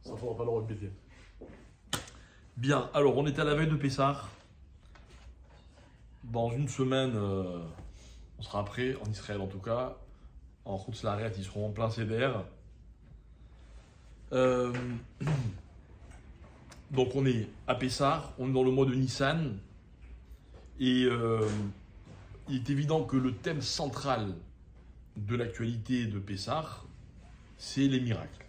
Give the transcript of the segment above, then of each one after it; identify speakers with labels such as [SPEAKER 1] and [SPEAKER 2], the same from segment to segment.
[SPEAKER 1] Ça ne faudra pas le répéter. Bien, alors on est à la veille de Pessah. Dans une semaine, on sera prêt, en Israël en tout cas. En Chutz La'aretz, ils seront en plein Seder. Donc on est à Pessah, on est dans le mois de Nissan. Et il est évident que le thème central de l'actualité de Pessah, c'est les miracles.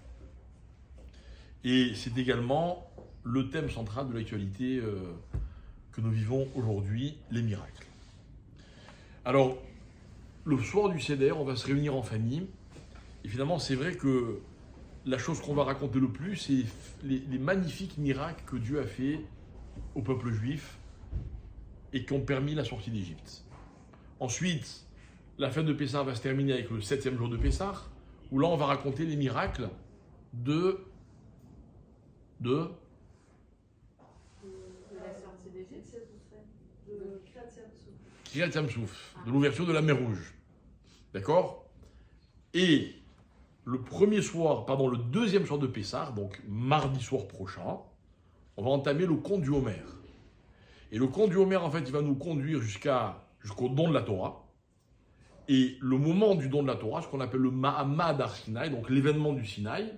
[SPEAKER 1] Et c'est également le thème central de l'actualité que nous vivons aujourd'hui, les miracles. Alors, le soir du Seder, on va se réunir en famille. Et finalement, c'est vrai que la chose qu'on va raconter le plus, c'est les magnifiques miracles que Dieu a fait au peuple juif et qui ont permis la sortie d'Égypte. Ensuite, la fête de Pessah va se terminer avec le 7e jour de Pessah, où là, on va raconter les miracles de
[SPEAKER 2] la sortie d'Égypte, de
[SPEAKER 1] Kriyat Yam-Souf, de l'ouverture de la mer Rouge. D'accord? Et le deuxième soir de Pessah, donc mardi soir prochain, on va entamer le conte du Homer. Et le conte du Homer, en fait, il va nous conduire jusqu'au don de la Torah. Et le moment du don de la Torah, ce qu'on appelle le Ma'amad Har-Sinaï, donc l'événement du Sinaï,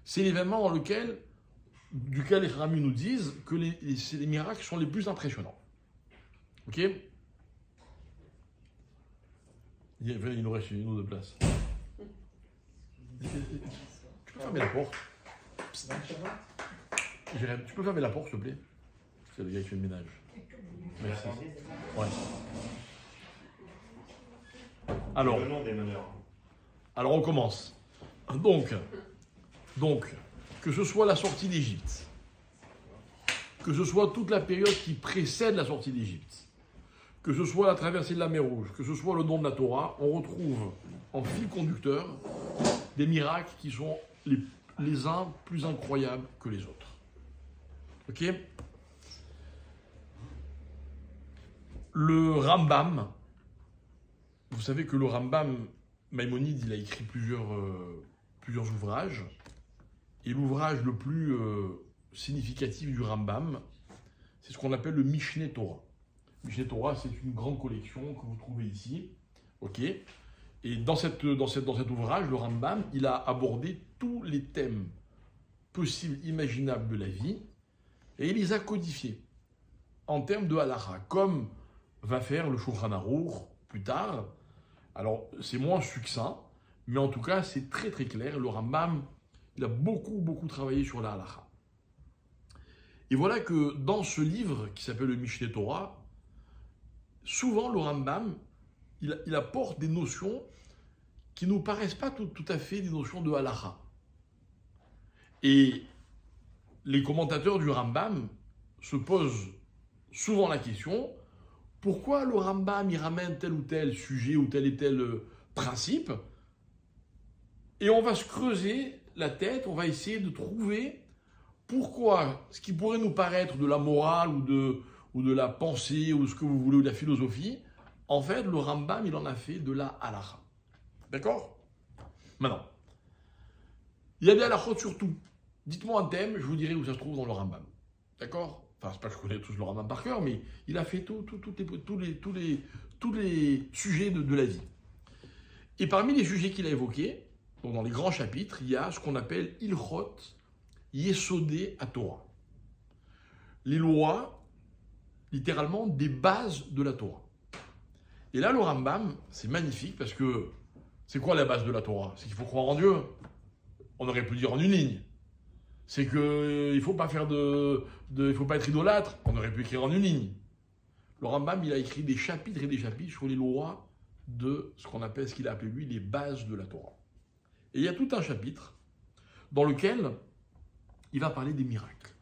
[SPEAKER 1] c'est l'événement duquel les Rami nous disent que les miracles sont les plus impressionnants. Ok? Il nous reste une ou deux places. Tu peux fermer la porte? Jérém, tu peux fermer la porte, s'il te plaît? C'est le gars qui fait le ménage. Merci. Ouais. Alors on commence. Donc, que ce soit la sortie d'Égypte, que ce soit toute la période qui précède la sortie d'Égypte, que ce soit la traversée de la mer Rouge, que ce soit le don de la Torah, on retrouve en fil conducteur des miracles qui sont les uns plus incroyables que les autres. Ok? Le Rambam, vous savez que le Rambam, Maïmonide, il a écrit plusieurs ouvrages. Et l'ouvrage le plus significatif du Rambam, c'est ce qu'on appelle le Mishneh Torah. Mishneh Torah, c'est une grande collection que vous trouvez ici. Ok? Et dans cet ouvrage, le Rambam, il a abordé tous les thèmes possibles, imaginables de la vie, et il les a codifiés en termes de halakha, comme va faire le Shulchan Aruch plus tard. Alors, c'est moins succinct, mais en tout cas, c'est très très clair. Le Rambam, il a beaucoup travaillé sur la halakha. Et voilà que dans ce livre qui s'appelle le Mishneh Torah, souvent le Rambam, il apporte des notions qui ne nous paraissent pas tout à fait des notions de halakha. Et les commentateurs du Rambam se posent souvent la question, pourquoi le Rambam il ramène tel ou tel sujet ou tel et tel principe? Et on va se creuser la tête, on va essayer de trouver pourquoi ce qui pourrait nous paraître de la morale ou de la pensée ou de ce que vous voulez, ou de la philosophie, en fait, le Rambam, il en a fait de la halakha. D'accord? Maintenant, il y a des halakhot sur tout. Dites-moi un thème, je vous dirai où ça se trouve dans le Rambam. D'accord? Enfin, c'est pas que je connais tous le Rambam par cœur, mais il a fait tous les sujets de la vie. Et parmi les sujets qu'il a évoqués, donc dans les grands chapitres, il y a ce qu'on appelle Ilchot Yesodé à Torah. Les lois, littéralement, des bases de la Torah. Et là, le Rambam, c'est magnifique parce que c'est quoi la base de la Torah? C'est qu'il faut croire en Dieu. On aurait pu dire en une ligne. C'est qu'il ne faut pas il faut pas être idolâtre. On aurait pu écrire en une ligne. Le Rambam, il a écrit des chapitres et des chapitres sur les lois de ce qu'il a appelé lui les bases de la Torah. Et il y a tout un chapitre dans lequel il va parler des miracles.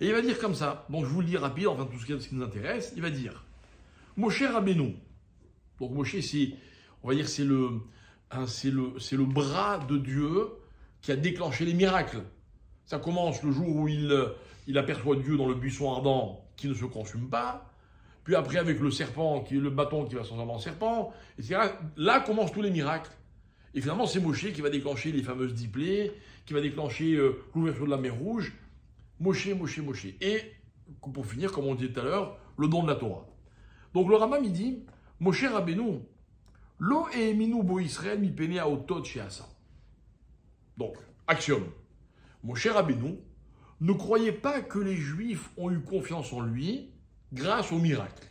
[SPEAKER 1] Et il va dire comme ça, donc je vous le lis rapide, enfin tout ce qui nous intéresse, il va dire Moshe Rabbeinu. Donc Moshe, on va dire c'est le bras de Dieu qui a déclenché les miracles. Ça commence le jour où il aperçoit Dieu dans le buisson ardent qui ne se consume pas, puis après avec le serpent, le bâton qui va se transformer en serpent, etc. Là commencent tous les miracles. Et finalement, c'est Moshe qui va déclencher les fameuses 10 plaies, qui va déclencher l'ouverture de la mer Rouge. Moshe. Et pour finir, comme on disait tout à l'heure, le don de la Torah. Donc le Rambam, il dit, Moshe Rabbeinu, lo eeminu bo Israël mi pene aotot she'asa. Donc, axiome. Moshe Rabbeinu ne croyait pas que les Juifs ont eu confiance en lui grâce au miracle.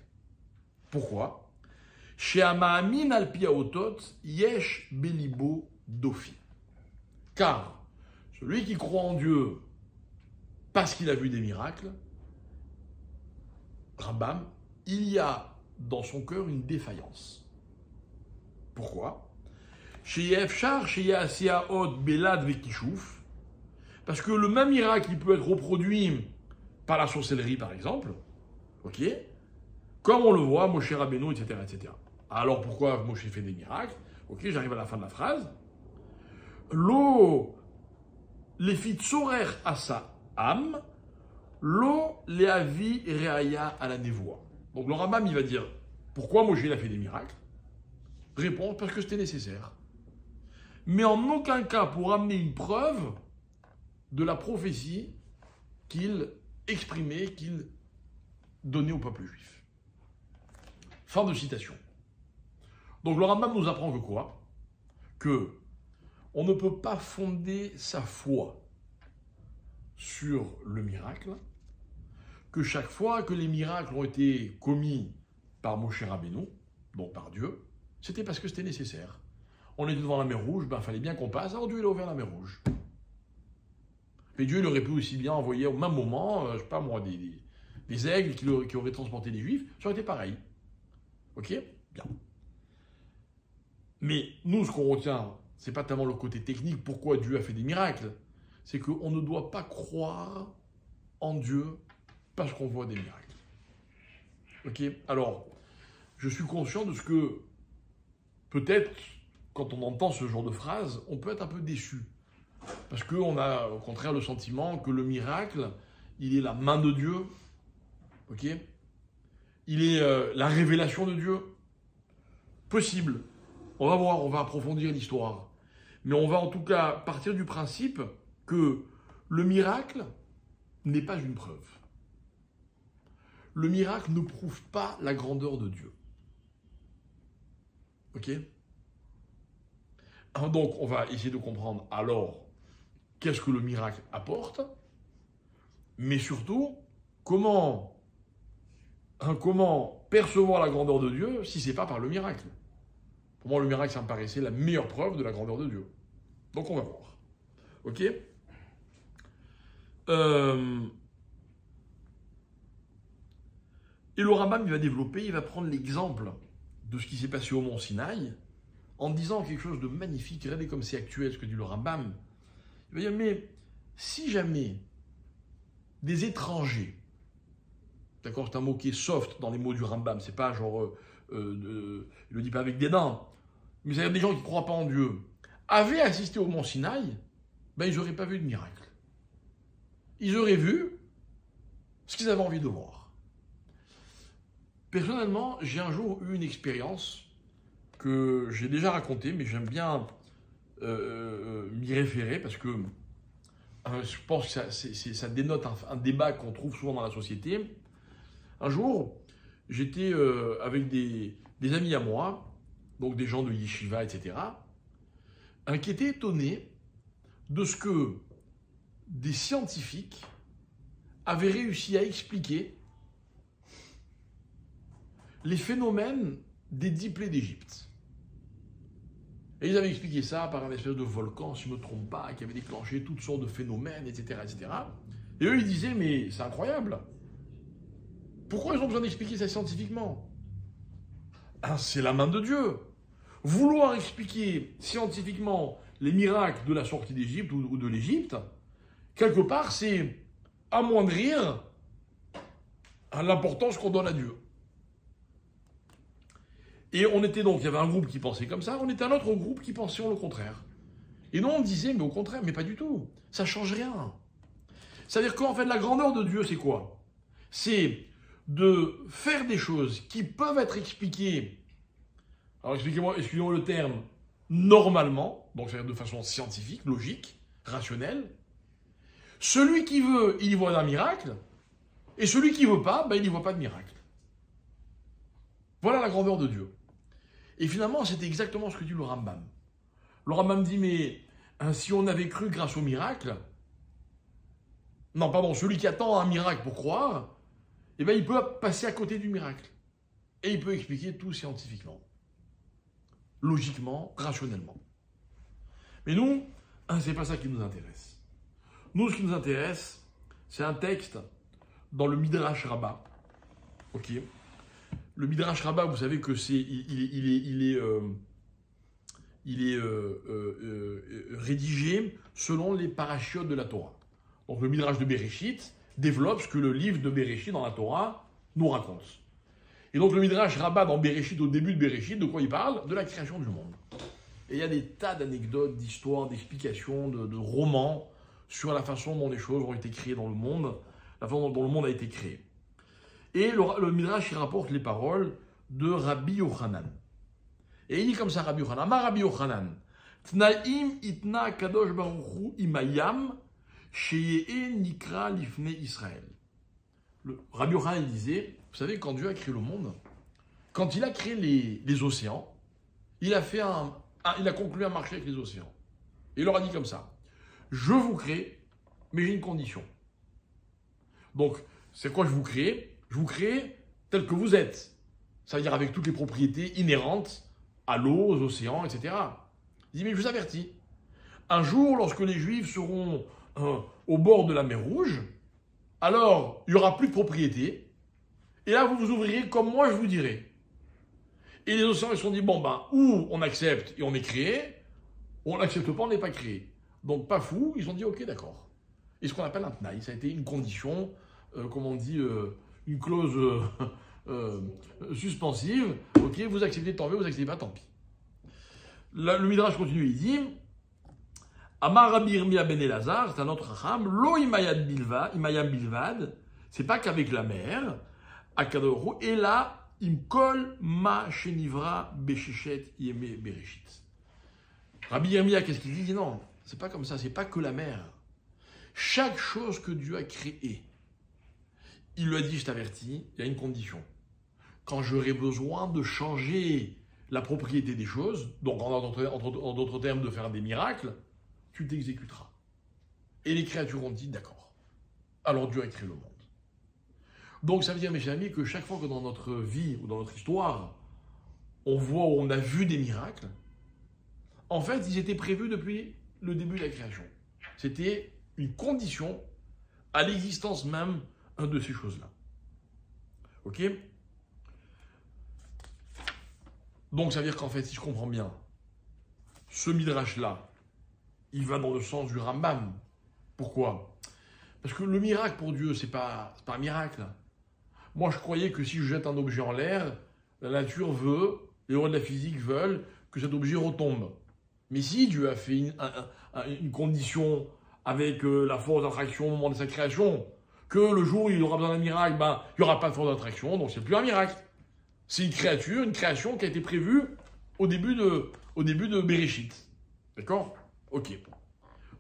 [SPEAKER 1] Pourquoi? She'ama'amin al pi aotot yesh belibo dofi. Car celui qui croit en Dieu parce qu'il a vu des miracles, Rambam, il y a dans son cœur une défaillance. Pourquoi? Parce que le même miracle, il peut être reproduit par la sorcellerie, par exemple, ok, comme on le voit, Moshe Rabbeinu, etc., etc. Alors pourquoi Moshe fait des miracles? Ok, j'arrive à la fin de la phrase. Lo lefit sorer asa am, lo leavi reaya à la névoie. Donc le Rambam, il va dire, pourquoi Moshe a fait des miracles? Réponse, parce que c'était nécessaire. Mais en aucun cas pour amener une preuve de la prophétie qu'il exprimait, qu'il donnait au peuple juif. Fin de citation. Donc le Rambam nous apprend que quoi? Que on ne peut pas fonder sa foi sur le miracle, que chaque fois que les miracles ont été commis par Moshe Rabbeinu, donc par Dieu, c'était parce que c'était nécessaire. On était devant la mer Rouge, ben, il fallait bien qu'on passe, alors Dieu il a ouvert la mer Rouge. Mais Dieu il aurait pu aussi bien envoyer au même moment, je ne sais pas moi, des aigles qui auraient transporté les Juifs, ça aurait été pareil. Ok? Bien. Mais nous, ce qu'on retient, ce n'est pas tellement le côté technique, pourquoi Dieu a fait des miracles, c'est qu'on ne doit pas croire en Dieu parce qu'on voit des miracles. Ok? Alors, je suis conscient de ce que, peut-être, quand on entend ce genre de phrase, on peut être un peu déçu. Parce qu'on a, au contraire, le sentiment que le miracle, il est la main de Dieu. Ok? Il est la révélation de Dieu. Possible. On va voir, on va approfondir l'histoire. Mais on va en tout cas partir du principe que le miracle n'est pas une preuve. Le miracle ne prouve pas la grandeur de Dieu. Ok? Donc, on va essayer de comprendre alors qu'est-ce que le miracle apporte, mais surtout, comment percevoir la grandeur de Dieu si ce n'est pas par le miracle. Pour moi, le miracle, ça me paraissait la meilleure preuve de la grandeur de Dieu. Donc, on va voir. Ok? Et le Rambam, il va développer, il va prendre l'exemple de ce qui s'est passé au mont Sinaï, en disant quelque chose de magnifique. Regardez comme c'est actuel ce que dit le Rambam. Il va dire, mais si jamais des étrangers, d'accord, c'est un mot qui est soft dans les mots du Rambam, c'est pas genre, il le dit pas avec des dents, mais c'est-à-dire des gens qui ne croient pas en Dieu, avaient assisté au mont Sinaï, ben ils n'auraient pas vu de miracle. Ils auraient vu ce qu'ils avaient envie de voir. Personnellement, j'ai un jour eu une expérience que j'ai déjà racontée, mais j'aime bien m'y référer parce que je pense que ça dénote un débat qu'on trouve souvent dans la société. Un jour, j'étais avec des amis à moi, donc des gens de Yeshiva, etc., qui étaient étonnés de ce que des scientifiques avaient réussi à expliquer les phénomènes des 10 plaies d'Égypte. Et ils avaient expliqué ça par un espèce de volcan, si je ne me trompe pas, qui avait déclenché toutes sortes de phénomènes, etc., etc. Et eux, ils disaient, mais c'est incroyable. Pourquoi ils ont besoin d'expliquer ça scientifiquement? C'est la main de Dieu. Vouloir expliquer scientifiquement les miracles de la sortie d'Égypte ou de l'Égypte, quelque part, c'est amoindrir l'importance qu'on donne à Dieu. Et on était donc, il y avait un groupe qui pensait comme ça, on était un autre groupe qui pensait le contraire. Et nous, on disait, mais au contraire, mais pas du tout. Ça ne change rien. C'est-à-dire qu'en fait, la grandeur de Dieu, c'est quoi? C'est de faire des choses qui peuvent être expliquées, alors excusez-moi le terme, normalement, donc c'est-à-dire de façon scientifique, logique, rationnelle. Celui qui veut, il y voit un miracle, et celui qui ne veut pas, ben, il n'y voit pas de miracle. Voilà la grandeur de Dieu. Et finalement, c'était exactement ce que dit le Rambam. Le Rambam dit, mais si on avait cru grâce au miracle, non, pardon, celui qui attend un miracle pour croire, eh ben, il peut passer à côté du miracle. Et il peut expliquer tout scientifiquement, logiquement, rationnellement. Mais nous, c'est pas ça qui nous intéresse. Nous, ce qui nous intéresse, c'est un texte dans le Midrash Rabbah. Ok. Le Midrash Rabbah, vous savez que c'est, il est rédigé selon les parachiotes de la Torah. Donc le Midrash de Bereshit développe ce que le livre de Bereshit dans la Torah nous raconte. Et donc le Midrash Rabbah dans Bereshit, au début de Bereshit, de quoi il parle? De la création du monde. Et il y a des tas d'anecdotes, d'histoires, d'explications, de romans sur la façon dont les choses ont été créées dans le monde, la façon dont le monde a été créé. Et le Midrash, il rapporte les paroles de Rabbi Yochanan. Et il dit comme ça, Rabbi Yochanan, Ma Rabbi Yochanan, Tnaim itna kadosh baruchu imayam, sheyeh nikra lifne Israël. Rabbi Yochanan disait, vous savez, quand Dieu a créé le monde, quand il a créé les océans, il a conclu un marché avec les océans. Et il leur a dit comme ça, je vous crée, mais j'ai une condition. Donc, c'est quoi je vous crée? Je vous crée tel que vous êtes. Ça veut dire avec toutes les propriétés inhérentes à l'eau, aux océans, etc. Il dit, mais je vous avertis, un jour, lorsque les Juifs seront au bord de la mer Rouge, alors il n'y aura plus de propriétés, et là vous vous ouvrirez comme moi je vous dirai. Et les océans ils se sont dit, bon ben, ou on accepte et on est créé, ou on n'accepte pas, on n'est pas créé. Donc pas fou, ils ont dit ok d'accord. Et ce qu'on appelle un tnaï, ça a été une condition, comme on dit, une clause suspensive, ok, vous acceptez tant mieux, vous acceptez pas tant pis. Le Midrash continue, il dit, Amar Rabbi Yirmiyah ben Elazar, c'est un autre racham, lo imayam bilvad, c'est pas qu'avec la mer, akadoru, et là, imkol ma shenivra beshechet yeme bereshit. Rabbi Yirmiyah, qu'est-ce qu'il dit? Il dit non, c'est pas comme ça, c'est pas que la mer. Chaque chose que Dieu a créée, il lui a dit, je t'avertis, il y a une condition. Quand j'aurai besoin de changer la propriété des choses, donc en d'autres termes de faire des miracles, tu t'exécuteras. Et les créatures ont dit d'accord. Alors Dieu a créé le monde. Donc ça veut dire, mes chers amis, que chaque fois que dans notre vie ou dans notre histoire, on voit ou on a vu des miracles, en fait, ils étaient prévus depuis le début de la création. C'était une condition à l'existence même de ces choses-là. Ok? Donc ça veut dire qu'en fait, si je comprends bien, ce midrash-là, il va dans le sens du Rambam. Pourquoi? Parce que le miracle pour Dieu, c'est pas un miracle. Moi, je croyais que si je jette un objet en l'air, la nature veut, les lois de la physique veulent que cet objet retombe. Mais si Dieu a fait une condition avec la force d'attraction au moment de sa création, que le jour où il aura besoin d'un miracle, ben, il n'y aura pas de force d'attraction, donc c'est plus un miracle. C'est une création qui a été prévue au début de Bereshit. D'accord? Ok.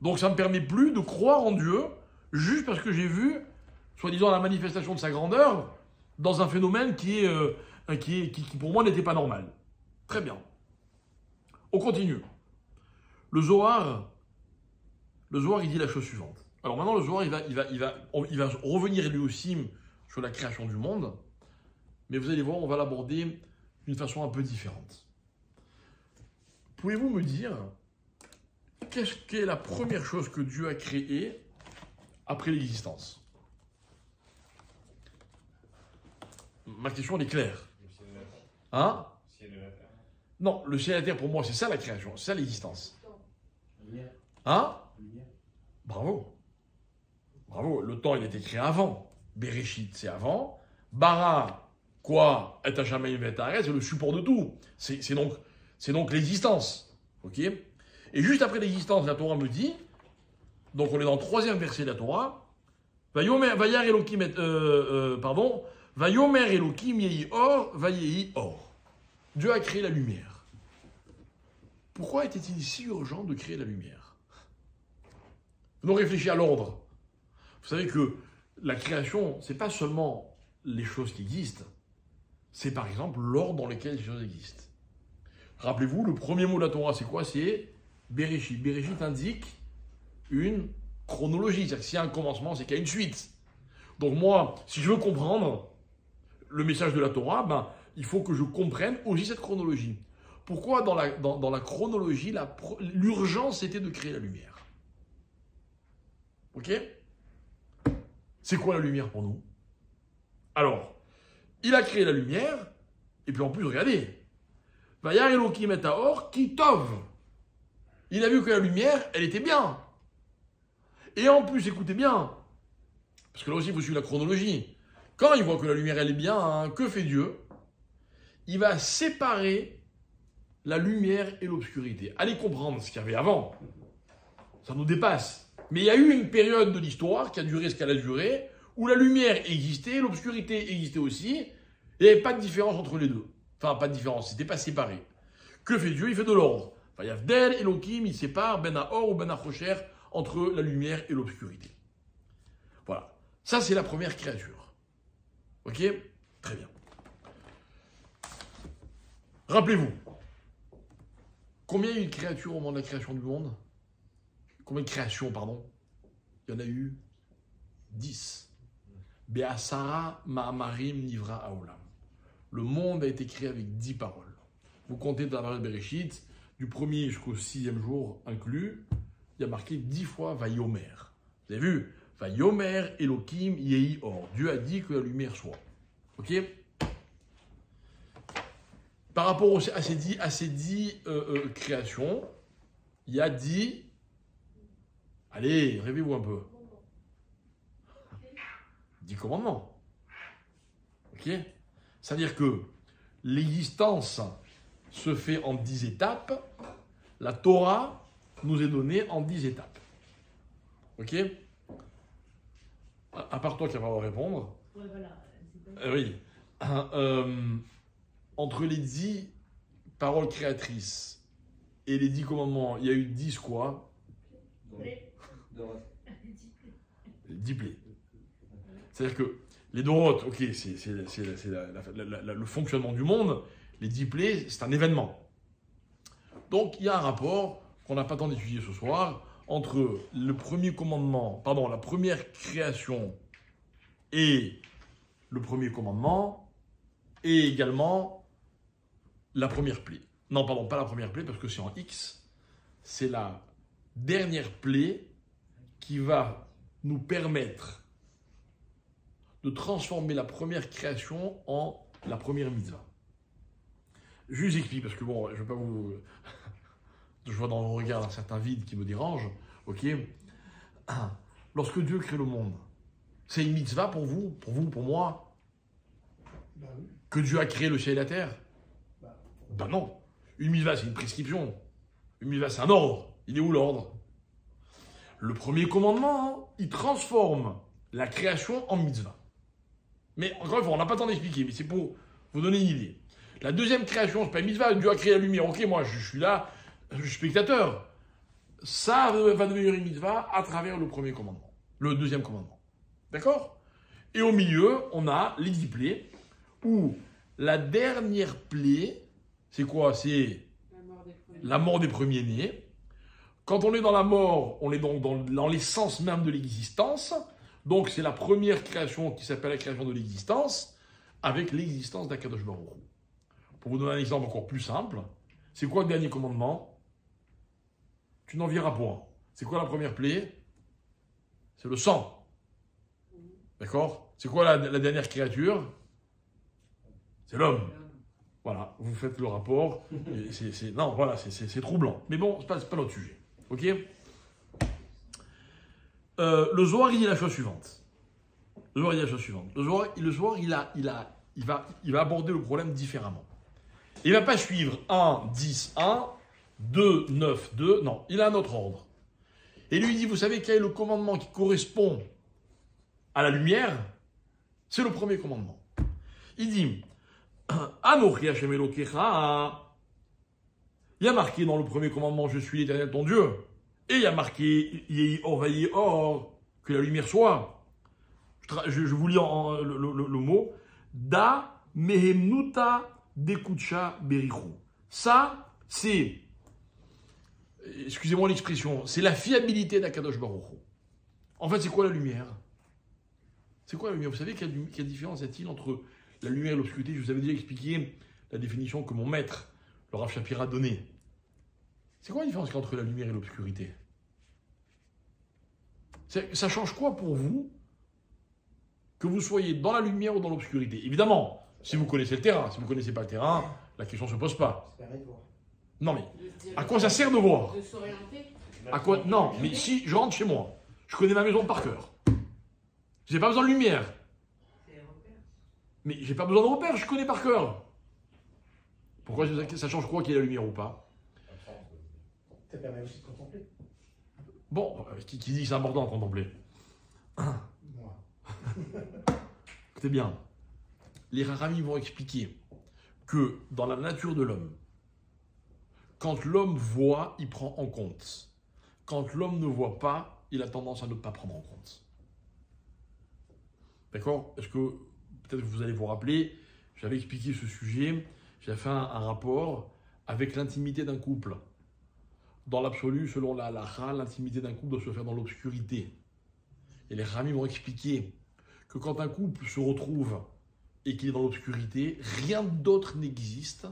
[SPEAKER 1] Donc ça ne me permet plus de croire en Dieu juste parce que j'ai vu, soi-disant, la manifestation de sa grandeur dans un phénomène qui pour moi n'était pas normal. Très bien. On continue. Le Zohar, il dit la chose suivante. Alors maintenant, le Zohar, il va revenir lui aussi sur la création du monde, mais vous allez voir, on va l'aborder d'une façon un peu différente. Pouvez-vous me dire qu'est-ce qu'est la première chose que Dieu a créée après l'existence? Ma question, elle est claire.
[SPEAKER 3] Le ciel et la terre.
[SPEAKER 1] Hein?
[SPEAKER 3] Le ciel et la terre.
[SPEAKER 1] Non, le ciel et la terre, pour moi, c'est ça la création, c'est ça l'existence.
[SPEAKER 3] Lumière.
[SPEAKER 1] Hein?
[SPEAKER 3] Lumière.
[SPEAKER 1] Bravo. Bravo. Le temps, il a été créé avant. Bereshit, c'est avant. Bara, quoi? Et Hashamayim et Haaretz, c'est le support de tout. C'est donc l'existence. Ok? Et juste après l'existence, la Torah me dit, donc on est dans le 3e verset de la Torah, Vayar Elokim, Vayomer Elokim yehi or, vayehi or. Dieu a créé la lumière. pourquoi était-il si urgent de créer la lumière? Nous réfléchissons à l'ordre. Vous savez que la création, ce n'est pas seulement les choses qui existent, c'est par exemple l'ordre dans lequel les choses existent. Rappelez-vous, le premier mot de la Torah, c'est quoi? C'est Bereshit. Bereshit indique une chronologie, c'est-à-dire que s'il y a un commencement, c'est qu'il y a une suite. Donc moi, si je veux comprendre le message de la Torah, ben, il faut que je comprenne aussi cette chronologie. Pourquoi dans la chronologie, l'urgence était de créer la lumière? Ok? C'est quoi la lumière pour nous? Alors, il a créé la lumière, et puis en plus, regardez, Vayar Elokim et Haor ki tov. Il a vu que la lumière, elle était bien. Et en plus, écoutez bien, parce que là aussi, il faut suivre la chronologie. Quand il voit que la lumière, elle est bien, hein, que fait Dieu? Il va séparer la lumière et l'obscurité. Allez comprendre ce qu'il y avait avant. Ça nous dépasse. Mais il y a eu une période de l'histoire qui a duré ce qu'elle a duré, où la lumière existait, l'obscurité existait aussi, et il n'y avait pas de différence entre les deux. Enfin, pas de différence, c'était pas séparé. Que fait Dieu? Il fait de l'ordre. Enfin, Yavdel, Elohim, il sépare Ben Haor ou Ben Hachocher entre la lumière et l'obscurité. Voilà. Ça, c'est la première créature. Ok? Très bien. Rappelez-vous, combien il y a eu de créatures au moment de la création du monde? Combien de créations, pardon? Il y en a eu 10. Be'asara ma'amarim nivra haolam. Le monde a été créé avec 10 paroles. Vous comptez dans la période Bereshit, du premier jusqu'au 6e jour inclus, il y a marqué 10 fois Vayomer. Vous avez vu? Vayomer Elohim Yehi Or. Dieu a dit que la lumière soit. Ok? Par rapport à ces 10 créations, il y a 10. Allez, rêvez-vous un peu. 10 commandements. Ok? C'est-à-dire que l'existence se fait en 10 étapes. La Torah nous est donnée en 10 étapes. Ok? À part toi qui vas pas répondre.
[SPEAKER 2] Ouais, voilà.
[SPEAKER 1] Oui. Entre les 10 paroles créatrices et les 10 commandements, il y a eu 10 quoi? 10 plaies. C'est-à-dire que les Doroth, ok, c'est le fonctionnement du monde. Les 10 plaies, c'est un événement. Donc, il y a un rapport qu'on n'a pas le temps d'étudier ce soir entre le premier commandement, pardon, la première création et le premier commandement, et également la première plaie. Non, pardon, pas la première plaie, parce que c'est en X. C'est la dernière plaie qui va nous permettre de transformer la première création en la première mitzvah. Je vous explique, parce que bon, je ne vais pas vous... Je vois dans le regard un certain vide qui me dérange, ok? Lorsque Dieu crée le monde, c'est une mitzvah pour vous, pour moi, que Dieu a créé le ciel et la terre? Ben non. Une mitzvah, c'est une prescription. Une mitzvah, c'est un ordre. Il est où l'ordre? Le premier commandement, il transforme la création en mitzvah. Mais encore une fois, on n'a pas le temps d'expliquer, mais c'est pour vous donner une idée. La deuxième création, c'est pas une mitzvah, Dieu a créé la lumière. Ok, moi je suis là, je suis spectateur. Ça va devenir une mitzvah à travers le premier commandement, le deuxième commandement. D'accord? Et au milieu, on a les 10 plaies, où la dernière plaie, c'est quoi? C'est la mort des premiers-nés. Quand on est dans la mort, on est donc dans l'essence même de l'existence. Donc c'est la première création qui s'appelle la création de l'existence, avec l'existence d'Akadosh Baruch Hu. Pour vous donner un exemple encore plus simple, c'est quoi le dernier commandement? Tu n'en verras point. C'est quoi la première plaie? C'est le sang. D'accord? C'est quoi la dernière créature? C'est l'homme. Voilà, vous faites le rapport. Non, voilà, c'est troublant. Mais bon, c'est pas notre sujet. Ok? Le Zohar, il dit la chose suivante. Le Zohar, il va aborder le problème différemment. Il ne va pas suivre 1, 10, 1, 2, 9, 2. Non, il a un autre ordre. Et lui, il dit, vous savez quel est le commandement qui correspond à la lumière? C'est le premier commandement. Il dit, Anochi Hashem Elokecha, Il y a marqué dans le premier commandement, je suis l'Éternel ton Dieu. Et il y a marqué, or, que la lumière soit. Je vous lis le mot. Da mehemnuta dekucha berichu. Ça, c'est, excusez-moi l'expression, c'est la fiabilité d'Akadosh Baruch Hu. En fait, c'est quoi la lumière? C'est quoi la lumière? Vous savez quelle différence y a-t-il entre la lumière et l'obscurité? Je vous avais déjà expliqué la définition que mon maître, le Rav Shapira, a donnée. C'est quoi la différence entre la lumière et l'obscurité? Ça change quoi pour vous que vous soyez dans la lumière ou dans l'obscurité? Évidemment, si vous connaissez le terrain. Si vous ne connaissez pas le terrain, la question ne se pose pas. Non mais, à quoi ça sert de voir?
[SPEAKER 2] De s'orienter.
[SPEAKER 1] À quoi? Non, mais si je rentre chez moi, je connais ma maison par cœur. J'ai pas besoin de lumière. Mais j'ai pas besoin de repères, je connais par cœur. Pourquoi ça change quoi qu'il y ait la lumière ou pas?
[SPEAKER 4] Ça permet aussi de contempler.
[SPEAKER 1] Bon, qui dit que c'est important de contempler?
[SPEAKER 4] Moi.
[SPEAKER 1] Écoutez bien, les Rachamim vont expliquer que dans la nature de l'homme, quand l'homme voit, il prend en compte. Quand l'homme ne voit pas, il a tendance à ne pas prendre en compte. D'accord? Est-ce que, peut-être que vous allez vous rappeler, j'avais expliqué ce sujet, j'avais fait un rapport avec l'intimité d'un couple. Dans l'absolu, selon la halakha, l'intimité d'un couple doit se faire dans l'obscurité. Et les Rachamim vont expliquer que quand un couple se retrouve et qu'il est dans l'obscurité, rien d'autre n'existe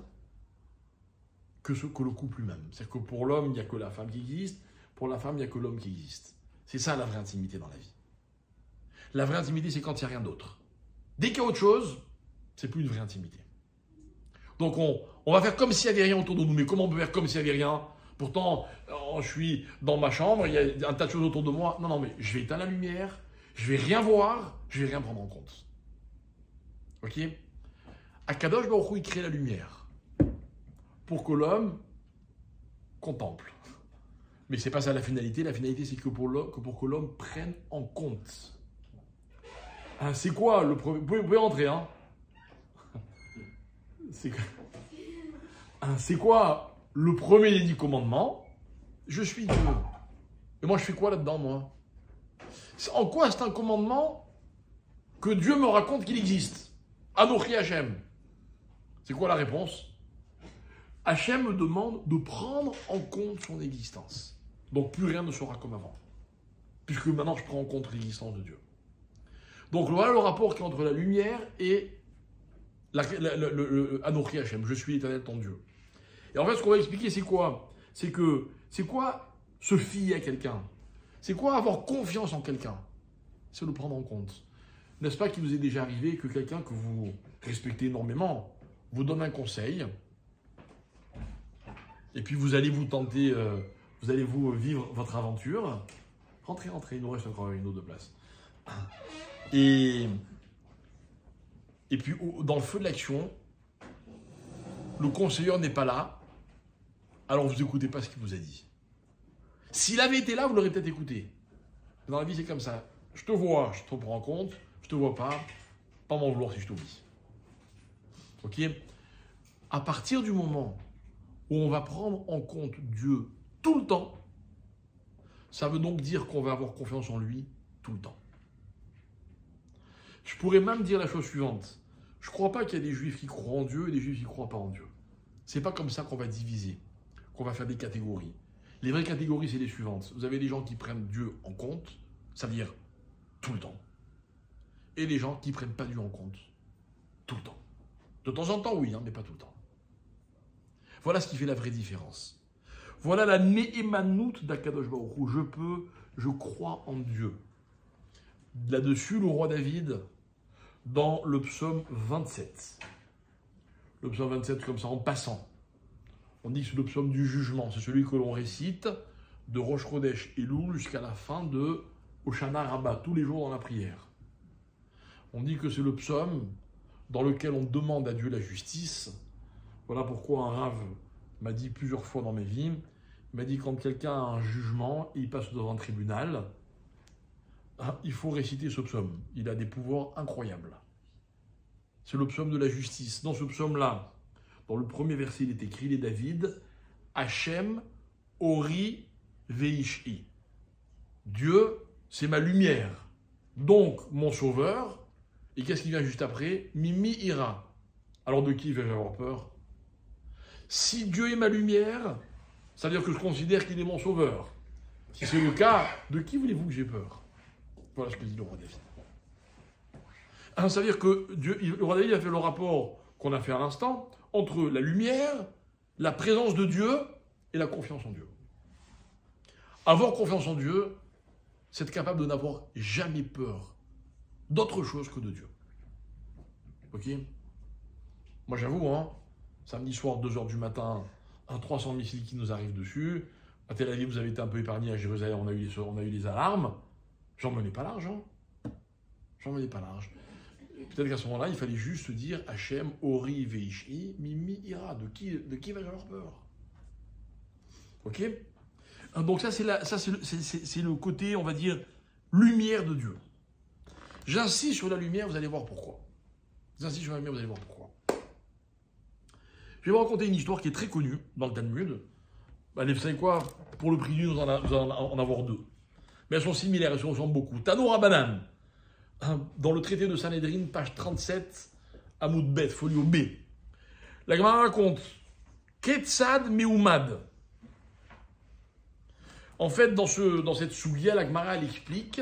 [SPEAKER 1] que le couple lui-même. C'est-à-dire que pour l'homme, il n'y a que la femme qui existe, pour la femme, il n'y a que l'homme qui existe. C'est ça la vraie intimité dans la vie. La vraie intimité, c'est quand il n'y a rien d'autre. Dès qu'il y a autre chose, c'est plus une vraie intimité. Donc on va faire comme s'il n'y avait rien autour de nous. Mais comment on peut faire comme s'il n'y avait rien? Pourtant, je suis dans ma chambre, il y a un tas de choses autour de moi. Non, non, mais je vais éteindre la lumière, je vais rien voir, je vais rien prendre en compte. Ok? Akadosh Baruch Hu, il crée la lumière pour que l'homme contemple. Mais c'est pas ça la finalité. La finalité, c'est que pour que l'homme prenne en compte. Hein, c'est quoi le premier? Vous pouvez rentrer, hein? C'est quoi le premier des 10 commandements? Je suis Dieu. Et moi, je fais quoi là-dedans, moi? En quoi c'est un commandement que Dieu me raconte qu'il existe? Anochi Hachem. C'est quoi la réponse? Hachem me demande de prendre en compte son existence. Donc plus rien ne sera comme avant. Puisque maintenant je prends en compte l'existence de Dieu. Donc voilà le rapport qui est entre la lumière et Anochi Hachem. Je suis l'Éternel ton Dieu. Et en fait ce qu'on va expliquer c'est quoi? C'est quoi se fier à quelqu'un? C'est quoi avoir confiance en quelqu'un? C'est le prendre en compte. N'est-ce pas qu'il vous est déjà arrivé que quelqu'un que vous respectez énormément vous donne un conseil et puis vous allez vous tenter, vous allez vous vivre votre aventure. Rentrez, il nous reste encore une ou deux places. Et puis dans le feu de l'action, le conseiller n'est pas là, alors vous n'écoutez pas ce qu'il vous a dit. S'il avait été là, vous l'aurez peut-être écouté. Dans la vie, c'est comme ça. Je te vois, je te prends en compte. Je te vois pas m'en vouloir si je t'oublie. Ok? À partir du moment où on va prendre en compte Dieu tout le temps, ça veut donc dire qu'on va avoir confiance en lui tout le temps. Je pourrais même dire la chose suivante. Je ne crois pas qu'il y a des juifs qui croient en Dieu et des juifs qui ne croient pas en Dieu. C'est pas comme ça qu'on va diviser, qu'on va faire des catégories. Les vraies catégories, c'est les suivantes. Vous avez des gens qui prennent Dieu en compte, ça veut dire tout le temps. Et les gens qui ne prennent pas Dieu en compte, tout le temps. De temps en temps, oui, mais pas tout le temps. Voilà ce qui fait la vraie différence. Voilà la Ne'emanout d'Akadosh Baruch Hu. Je crois en Dieu. Là-dessus, le roi David, dans le psaume 27. Le psaume 27, comme ça, en passant. On dit que c'est le psaume du jugement. C'est celui que l'on récite de Rosh Chodesh Elul jusqu'à la fin de Hoshana Rabbah, tous les jours dans la prière. On dit que c'est le psaume dans lequel on demande à Dieu la justice. Voilà pourquoi un rave m'a dit plusieurs fois dans mes vies, il m'a dit quand quelqu'un a un jugement, il passe devant un tribunal, il faut réciter ce psaume. Il a des pouvoirs incroyables. C'est le psaume de la justice. Dans ce psaume-là, dans le premier verset, il est écrit, les David, Hachem Ori Veishi. Dieu, c'est ma lumière. Donc, mon sauveur. Et qu'est-ce qui vient juste après? Mimi ira. Alors de qui vais-je avoir peur? Si Dieu est ma lumière, ça veut dire que je considère qu'il est mon sauveur. Si c'est le cas, de qui voulez-vous que j'ai peur? Voilà ce que dit le roi David. Alors, ça veut dire que le roi David a fait le rapport qu'on a fait à l'instant entre la lumière, la présence de Dieu et la confiance en Dieu. Avoir confiance en Dieu, c'est être capable de n'avoir jamais peur d'autre chose que de Dieu. Ok? Moi j'avoue, hein, samedi soir, 2h du matin, un 300 missiles qui nous arrivent dessus. À Tel Aviv, vous avez été un peu épargné. À Jérusalem, on a eu les alarmes. J'en menais pas large. Hein. J'en menais pas large. Peut-être qu'à ce moment-là, il fallait juste se dire Hachem, Ori, Veishi, Mimi, Ira. De qui va-je avoir peur? Ok? Donc ça, c'est le côté, on va dire, lumière de Dieu. J'insiste sur la lumière, vous allez voir pourquoi. J'insiste sur la lumière, vous allez voir pourquoi. Je vais vous raconter une histoire qui est très connue dans le Talmud. Allez, vous savez quoi? Pour le prix d'une, vous allez en avoir deux. Mais elles sont similaires, elles se ressemblent beaucoup. Tano Rabbanan, dans le traité de Sanhedrin, page 37, Hamoud Bet, folio B. La Gemara raconte Ketzad Meumad. En fait, dans cette sougia, la Gemara elle explique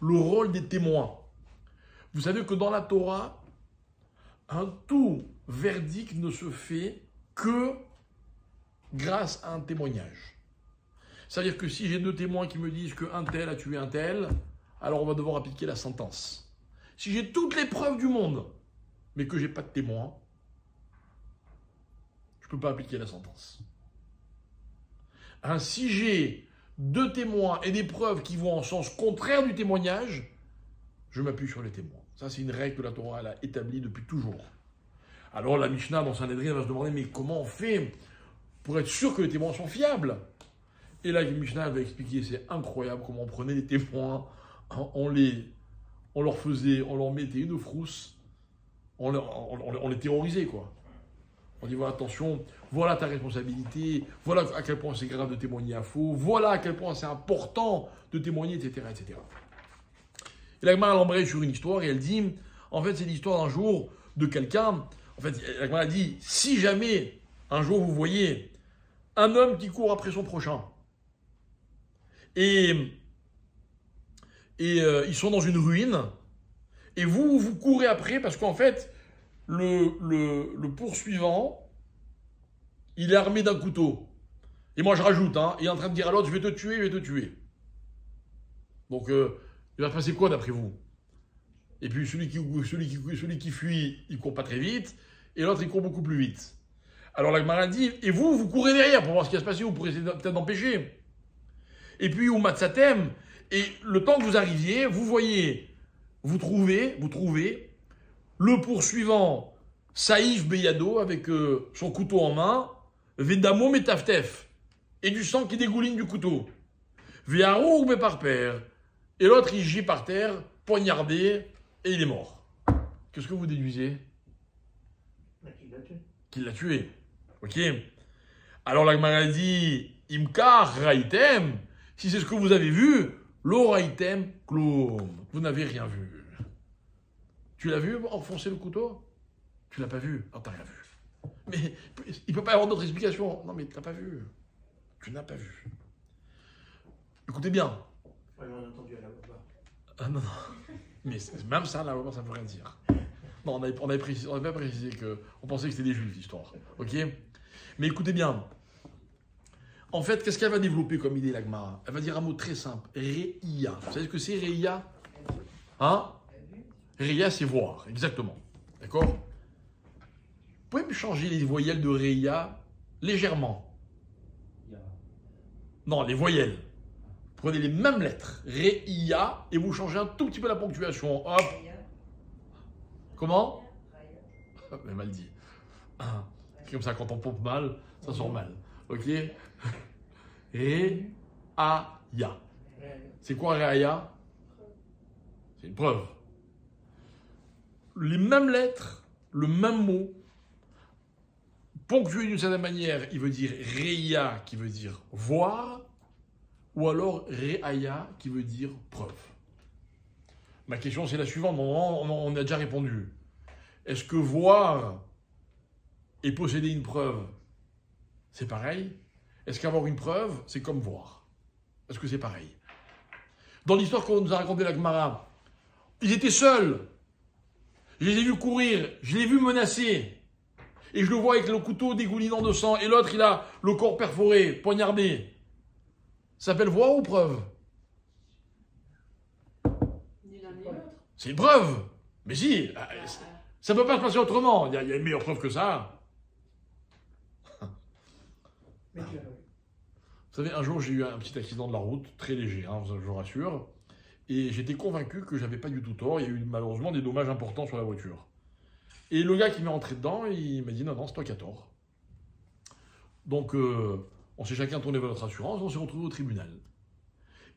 [SPEAKER 1] le rôle des témoins. Vous savez que dans la Torah, tout verdict ne se fait que grâce à un témoignage. C'est-à-dire que si j'ai deux témoins qui me disent qu'un tel a tué un tel, alors on va devoir appliquer la sentence. Si j'ai toutes les preuves du monde, mais que je n'ai pas de témoin, je ne peux pas appliquer la sentence. Si j'ai deux témoins et des preuves qui vont en sens contraire du témoignage, je m'appuie sur les témoins. Ça, c'est une règle que la Torah elle a établie depuis toujours. Alors la Mishnah, dans Sanhedrin, va se demander, mais comment on fait pour être sûr que les témoins sont fiables? Et là, la Mishnah va expliquer, c'est incroyable comment on prenait les témoins, on leur mettait une frousse, on les terrorisait, quoi. On dit, voilà, attention, voilà ta responsabilité, voilà à quel point c'est grave de témoigner à faux, voilà à quel point c'est important de témoigner, etc., etc. Et la Gemara l'embraye sur une histoire et elle dit, en fait, c'est l'histoire d'un jour de quelqu'un. En fait, la Gemara dit, si jamais un jour vous voyez un homme qui court après son prochain et ils sont dans une ruine et vous courez après parce qu'en fait, le poursuivant, il est armé d'un couteau. Et moi, je rajoute, il est en train de dire à l'autre, je vais te tuer, je vais te tuer. Donc, il va se passer quoi d'après vous? Et puis, celui qui fuit, il court pas très vite, et l'autre, il court beaucoup plus vite. Alors, la Gemara dit, et vous courez derrière pour voir ce qui va se passer, vous pourrez essayer peut-être d'empêcher. Et puis, au Matzatem, et le temps que vous arriviez, vous trouvez le poursuivant Saïf Beyado avec son couteau en main, Vedamo Metaftef, et du sang qui dégouline du couteau. Veharou mais par père. Et l'autre il gît par terre, poignardé, et il est mort. Qu'est-ce que vous déduisez? Qu'il l'a tué. Ok. Alors la Gemara dit Imkar Raïtem, si c'est ce que vous avez vu, lo Raïtem Klom. Vous n'avez rien vu. Tu l'as vu enfoncer le couteau? Tu l'as pas vu? Ah, t'as rien vu. Mais il peut pas y avoir d'autre explication. Non, mais tu l'as pas vu. Tu n'as pas vu. Écoutez bien.
[SPEAKER 4] Ouais, on a entendu à la voix.
[SPEAKER 1] Ah non, non. Mais même ça, la voix, ça ne veut rien dire. Non, on avait pas précisé qu'on pensait que c'était des juifs, l'histoire. Ok? Mais écoutez bien. En fait, qu'est-ce qu'elle va développer comme idée, la Gemara? Elle va dire un mot très simple. Reïa. Vous savez ce que c'est, Reïa? Hein? Reïa, c'est voir, exactement. D'accord? Vous pouvez me changer les voyelles de Reïa légèrement? Non, les voyelles. Prenez les mêmes lettres, Reïa, et vous changez un tout petit peu la ponctuation. Hop. Comment? Mais mal dit. C'est comme ça, quand on pompe mal, ça sort mal. Ok? Reïa. C'est quoi Reïa? C'est une preuve. Les mêmes lettres, le même mot, ponctué d'une certaine manière, il veut dire reya, qui veut dire voir, ou alors reaya, qui veut dire preuve. Ma question, c'est la suivante. On a déjà répondu. Est-ce que voir et posséder une preuve, c'est pareil? Est-ce qu'avoir une preuve, c'est comme voir? Est-ce que c'est pareil? Dans l'histoire qu'on nous a racontée la Gemara, ils étaient seuls. Je les ai vus courir, je les ai vus menacer. Et je le vois avec le couteau dégoulinant de sang, et l'autre, il a le corps perforé, poignardé. Ça s'appelle voir ou preuve?
[SPEAKER 2] Ni l'un ni l'autre.
[SPEAKER 1] C'est une preuve. Mais si,
[SPEAKER 2] Bah,
[SPEAKER 1] ça ne peut pas se passer autrement. Il y a une meilleure preuve que ça.
[SPEAKER 4] Mais tu l'as pas vu.
[SPEAKER 1] Vous savez, un jour, j'ai eu un petit accident de la route, très léger, hein, je vous rassure. Et j'étais convaincu que j'avais pas du tout tort. Il y a eu malheureusement des dommages importants sur la voiture. Et le gars qui m'est rentré dedans, il m'a dit non, c'est toi qui as tort. Donc, on s'est chacun tourné vers notre assurance, on s'est retrouvé au tribunal.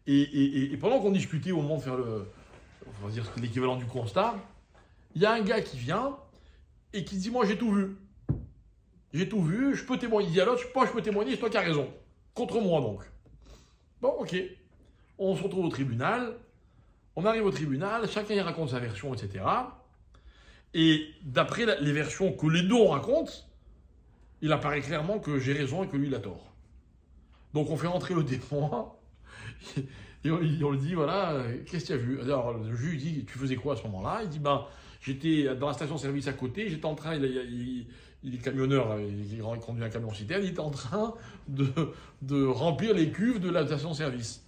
[SPEAKER 1] Et pendant qu'on discutait au moment de faire on va dire l'équivalent du constat, il y a un gars qui vient et qui dit moi j'ai tout vu. J'ai tout vu, je peux témoigner. Il dit à l'autre, je peux témoigner, c'est toi qui as raison. Contre moi donc. Bon, ok. On se retrouve au tribunal. On arrive au tribunal, chacun y raconte sa version, etc. Et d'après les versions que les deux racontent, il apparaît clairement que j'ai raison et que lui, il a tort. Donc on fait rentrer le témoin et on lui dit, voilà, qu'est-ce que tu as vu? Alors le juge dit, tu faisais quoi à ce moment-là? Il dit, ben, j'étais dans la station-service à côté, j'étais en train, il est camionneur, il conduit un camion-citerne, il était en train de remplir les cuves de la station-service.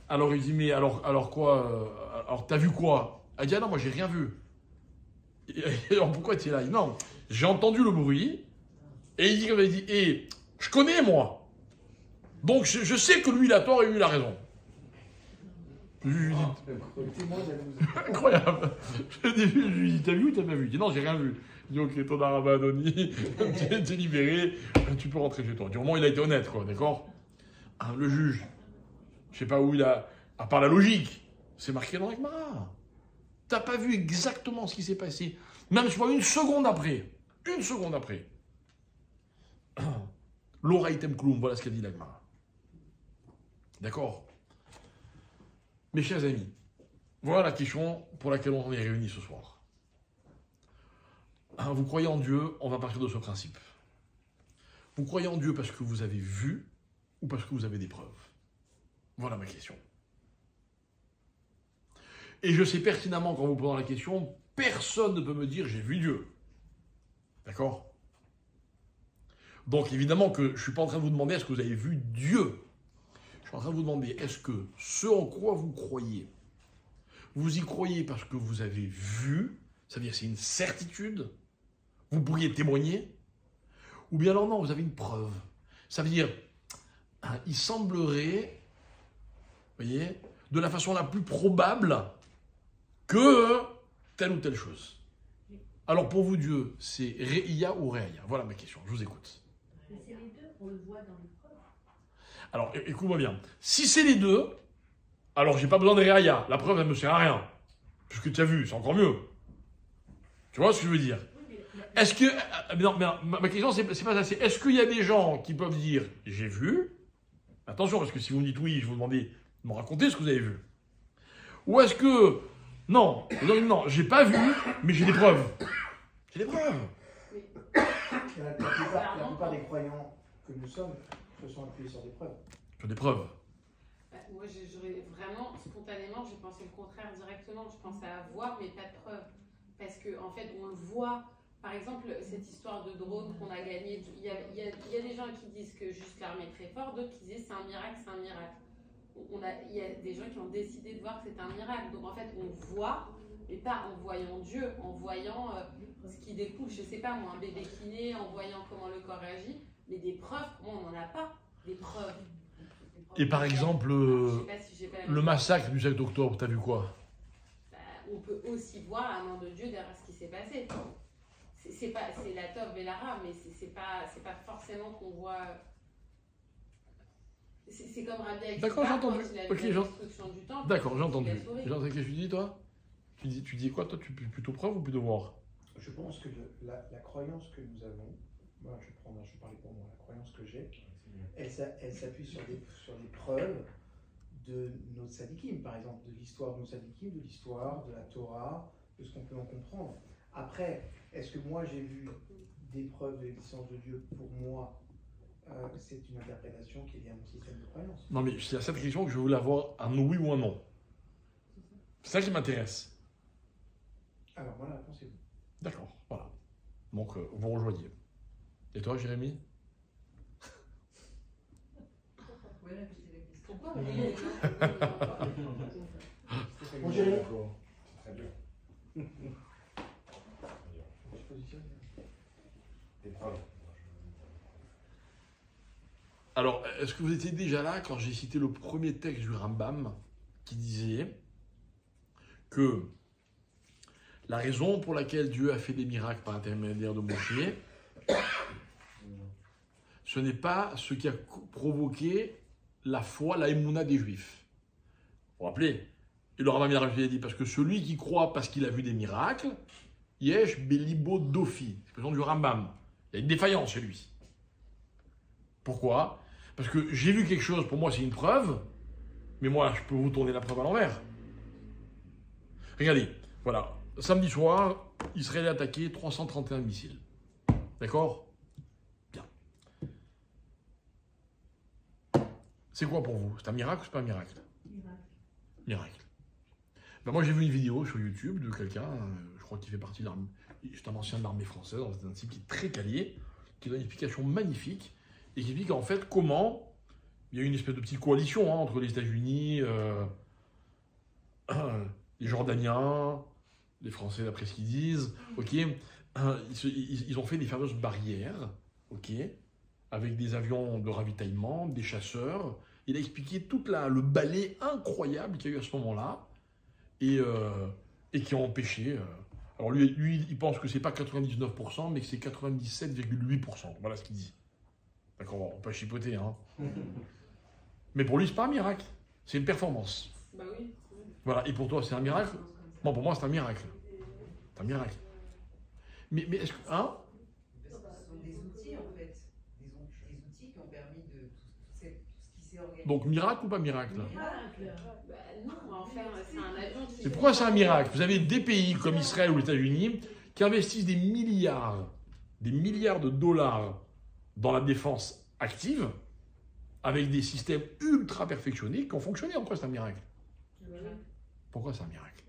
[SPEAKER 1] Alors il dit, mais alors quoi? Alors t'as vu quoi? Elle dit, ah non, moi j'ai rien vu. Et alors pourquoi tu es là? Il dit, non, j'ai entendu le bruit. Et il dit, et je connais moi. Donc je sais que lui il a tort et lui il a raison. Je lui dis,
[SPEAKER 4] Le témoin jalouse.
[SPEAKER 1] incroyable. Je lui dis, t'as vu ou t'as pas vu? Il dit, non, j'ai rien vu. Je dis, ok, ton arabadoni, t'es libéré, tu peux rentrer chez toi. Du moment il a été honnête, quoi, d'accord? Le juge, je sais pas où il a, à part la logique, c'est marqué dans la Gemara. T'as pas vu exactement ce qui s'est passé, même si pas une seconde après. Une seconde après. L'ora item kloum, voilà ce qu'a dit la Gemara. D'accord? Mes chers amis, voilà la question pour laquelle on est réunis ce soir. Vous croyez en Dieu, on va partir de ce principe. Vous croyez en Dieu parce que vous avez vu ou parce que vous avez des preuves? Voilà ma question. Et je sais pertinemment qu'en vous posant la question, personne ne peut me dire j'ai vu Dieu. D'accord? Donc évidemment que je ne suis pas en train de vous demander est-ce que vous avez vu Dieu. Je suis en train de vous demander est-ce que ce en quoi vous croyez, vous y croyez parce que vous avez vu, c'est-à-dire c'est une certitude, vous pourriez témoigner, ou bien alors non, vous avez une preuve. Ça veut dire, il semblerait, vous voyez, de la façon la plus probable que telle ou telle chose. Alors pour vous, Dieu, c'est Re'ia ou Re'aya? Voilà ma question, je vous écoute.
[SPEAKER 2] Mais c'est les deux, on le voit dans les preuves.
[SPEAKER 1] Alors écoute-moi bien, si c'est les deux, alors j'ai pas besoin de Re'aya, la preuve elle me sert à rien. Puisque tu as vu, c'est encore mieux. Tu vois ce que je veux dire? Est-ce que, non, ma question c'est pas ça, c'est est-ce qu'il y a des gens qui peuvent dire j'ai vu? Attention, parce que si vous me dites oui, je vous demande de me raconter ce que vous avez vu. Ou est-ce que, non, j'ai pas vu, mais j'ai des preuves. J'ai des preuves.
[SPEAKER 4] La plupart des croyants que nous sommes se sont appuyés sur des preuves.
[SPEAKER 1] J'ai des preuves.
[SPEAKER 2] Bah, moi, j'aurais vraiment, spontanément, j'ai pensé le contraire directement. Je pensais à voir, mais pas de preuves. Parce qu'en fait, on le voit. Par exemple, cette histoire de drone qu'on a gagné, il y a des gens qui disent que juste l'armée est très forte, d'autres qui disent c'est un miracle, c'est un miracle. Il y a des gens qui ont décidé de voir que c'est un miracle. Donc en fait, on voit, mais pas en voyant Dieu, en voyant ce qui découle, je sais pas moi, un bébé qui naît, en voyant comment le corps agit. Mais des preuves, moi, on n'en a pas. Des preuves.
[SPEAKER 1] Et par exemple,
[SPEAKER 2] Je sais pas si j'ai pas la
[SPEAKER 1] le massacre du 7 octobre, t'as vu quoi?
[SPEAKER 2] Bah, on peut aussi voir la main de Dieu derrière ce qui s'est passé. C'est la tov et la ra, mais c'est pas forcément qu'on voit. C'est comme Rabbi Akiva.
[SPEAKER 1] D'accord, j'ai entendu.
[SPEAKER 2] Quand il a
[SPEAKER 1] Ok,
[SPEAKER 2] vu la destruction du temple.
[SPEAKER 1] D'accord, j'ai entendu.
[SPEAKER 2] il a sauvé.
[SPEAKER 1] Qu'est-ce que tu dis, toi? Tu dis quoi, toi? Tu plutôt preuve ou plutôt voir?
[SPEAKER 4] Je pense que la croyance que nous avons moi je parlais pour moi, la croyance que j'ai, elle s'appuie sur des preuves de nos tzadikim, par exemple, de l'histoire de nos tzadikim, de l'histoire de la Torah, de ce qu'on peut en comprendre. Après, est-ce que moi j'ai vu des preuves de l'existence de Dieu pour moi? C'est une interprétation qui est liée à mon système de croyance.
[SPEAKER 1] Non, mais c'est à cette question que je voulais avoir un oui ou un non. C'est ça qui m'intéresse.
[SPEAKER 4] Alors, moi, la réponse est oui.
[SPEAKER 1] D'accord, voilà. Donc, vous rejoignez. Et toi, Jérémy?
[SPEAKER 5] Oui, répétez la question.
[SPEAKER 2] Pourquoi
[SPEAKER 4] Bon, Jérémy.
[SPEAKER 3] C'est très dur.
[SPEAKER 4] Je positionne.
[SPEAKER 3] Des preuves.
[SPEAKER 1] Alors, est-ce que vous étiez déjà là quand j'ai cité le premier texte du Rambam qui disait que la raison pour laquelle Dieu a fait des miracles par l'intermédiaire de Moshe, ce n'est pas ce qui a provoqué la foi, la émouna des Juifs. Vous vous rappelez? Et le Rambam a dit, parce que celui qui croit parce qu'il a vu des miracles, Yesh Belibo Dofi, c'est le nom du Rambam. Il y a une défaillance chez lui. Pourquoi? Parce que j'ai vu quelque chose, pour moi c'est une preuve, mais moi je peux vous tourner la preuve à l'envers. Regardez, voilà, samedi soir, Israël a attaqué 331 missiles. D'accord? Bien. C'est quoi pour vous? C'est un miracle ou c'est pas un miracle? Miracle. Ben moi j'ai vu une vidéo sur YouTube de quelqu'un, je crois qu'il fait partie de l'armée, c'est un ancien de l'armée française, c'est un type qui est très calé, qui donne une explication magnifique, et qui explique en fait comment il y a eu une espèce de petite coalition entre les États-Unis, les Jordaniens, les Français d'après ce qu'ils disent, ok, ils ont fait des fameuses barrières, ok, avec des avions de ravitaillement, des chasseurs. Il a expliqué tout le balai incroyable qu'il y a eu à ce moment-là et qui a empêché. Alors lui, il pense que c'est pas 99%, mais que c'est 97,8%. Voilà ce qu'il dit. D'accord, on peut chipoter, hein. Mais pour lui, c'est pas un miracle, c'est une performance.
[SPEAKER 2] Bah oui.
[SPEAKER 1] Voilà, et pour toi, c'est un miracle? Bon, pour moi, c'est un miracle. C'est un miracle. Mais est-ce que. Hein?
[SPEAKER 5] Parce que ce sont des outils, en fait. Des outils qui ont permis de tout ce qui s'est organisé.
[SPEAKER 1] Donc, miracle ou pas miracle?
[SPEAKER 2] Bah non, enfin, c'est un avion qui.
[SPEAKER 1] Et pourquoi c'est un miracle? Vous avez des pays comme Israël ou les États-Unis qui investissent des milliards de dollars dans la défense active avec des systèmes ultra perfectionnés qui ont fonctionné. En quoi c'est un miracle? Pourquoi c'est un miracle?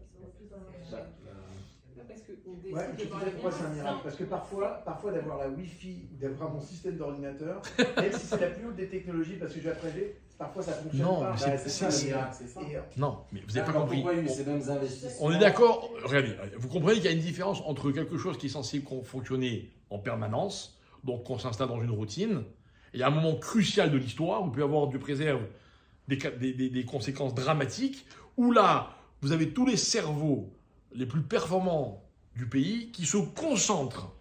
[SPEAKER 2] Parce que
[SPEAKER 4] Ouais, je te disais pourquoi c'est un miracle. Parce que parfois d'avoir la Wi-Fi, d'avoir mon système d'ordinateur, même si c'est la plus haute des technologies, parce que j'ai apprécié, parfois ça fonctionne
[SPEAKER 1] Non,
[SPEAKER 4] pas.
[SPEAKER 1] mais
[SPEAKER 3] C'est ça le miracle, c'est ça.
[SPEAKER 1] Non, mais vous n'avez pas compris.
[SPEAKER 3] Pourquoi il y a eu ces mêmes investissements?
[SPEAKER 1] On est d'accord, regardez, vous comprenez qu'il y a une différence entre quelque chose qui est censé fonctionner en permanence, donc qu'on s'installe dans une routine, et il y a un moment crucial de l'histoire où il peut y avoir, Dieu préserve, des conséquences dramatiques, où là, vous avez tous les cerveaux les plus performants du pays qui se concentrent,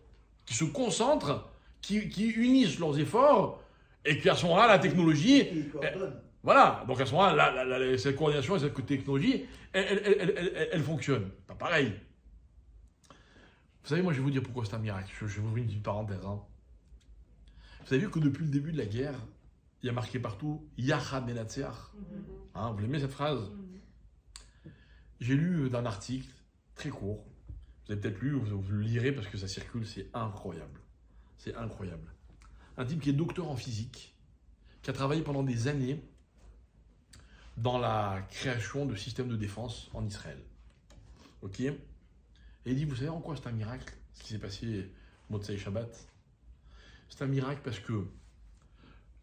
[SPEAKER 1] qui unissent leurs efforts, et puis à ce moment-là, la technologie...
[SPEAKER 4] Et ils coordonnent.
[SPEAKER 1] Voilà, donc à ce moment-là, cette coordination et cette technologie, elle fonctionne. Pas pareil. Vous savez, moi je vais vous dire pourquoi c'est un miracle. Je vais vous ouvrir une petite parenthèse. Hein. Vous avez vu que depuis le début de la guerre, il y a marqué partout Yachad Menatzeach. Hein, vous l'aimez cette phrase? J'ai lu d'un article très court. Vous avez peut-être lu, vous le lirez parce que ça circule, c'est incroyable. C'est incroyable. Un type qui est docteur en physique, qui a travaillé pendant des années dans la création de systèmes de défense en Israël. Ok? Et il dit, vous savez en quoi c'est un miracle, ce qui s'est passé Motzei Shabbat? C'est un miracle parce que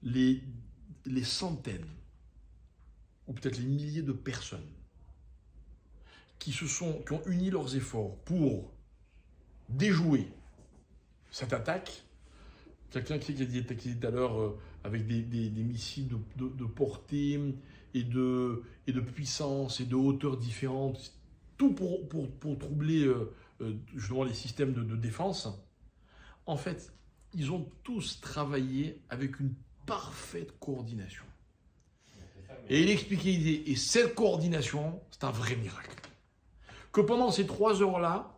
[SPEAKER 1] les centaines, ou peut-être les milliers de personnes qui ont uni leurs efforts pour déjouer cette attaque, quelqu'un qui a dit tout à l'heure avec des missiles de portée et de puissance et de hauteur différentes, tout pour troubler justement les systèmes de défense. En fait, ils ont tous travaillé avec une parfaite coordination. Et il expliquait l'idée, et cette coordination, c'est un vrai miracle. Que pendant ces 3 heures-là,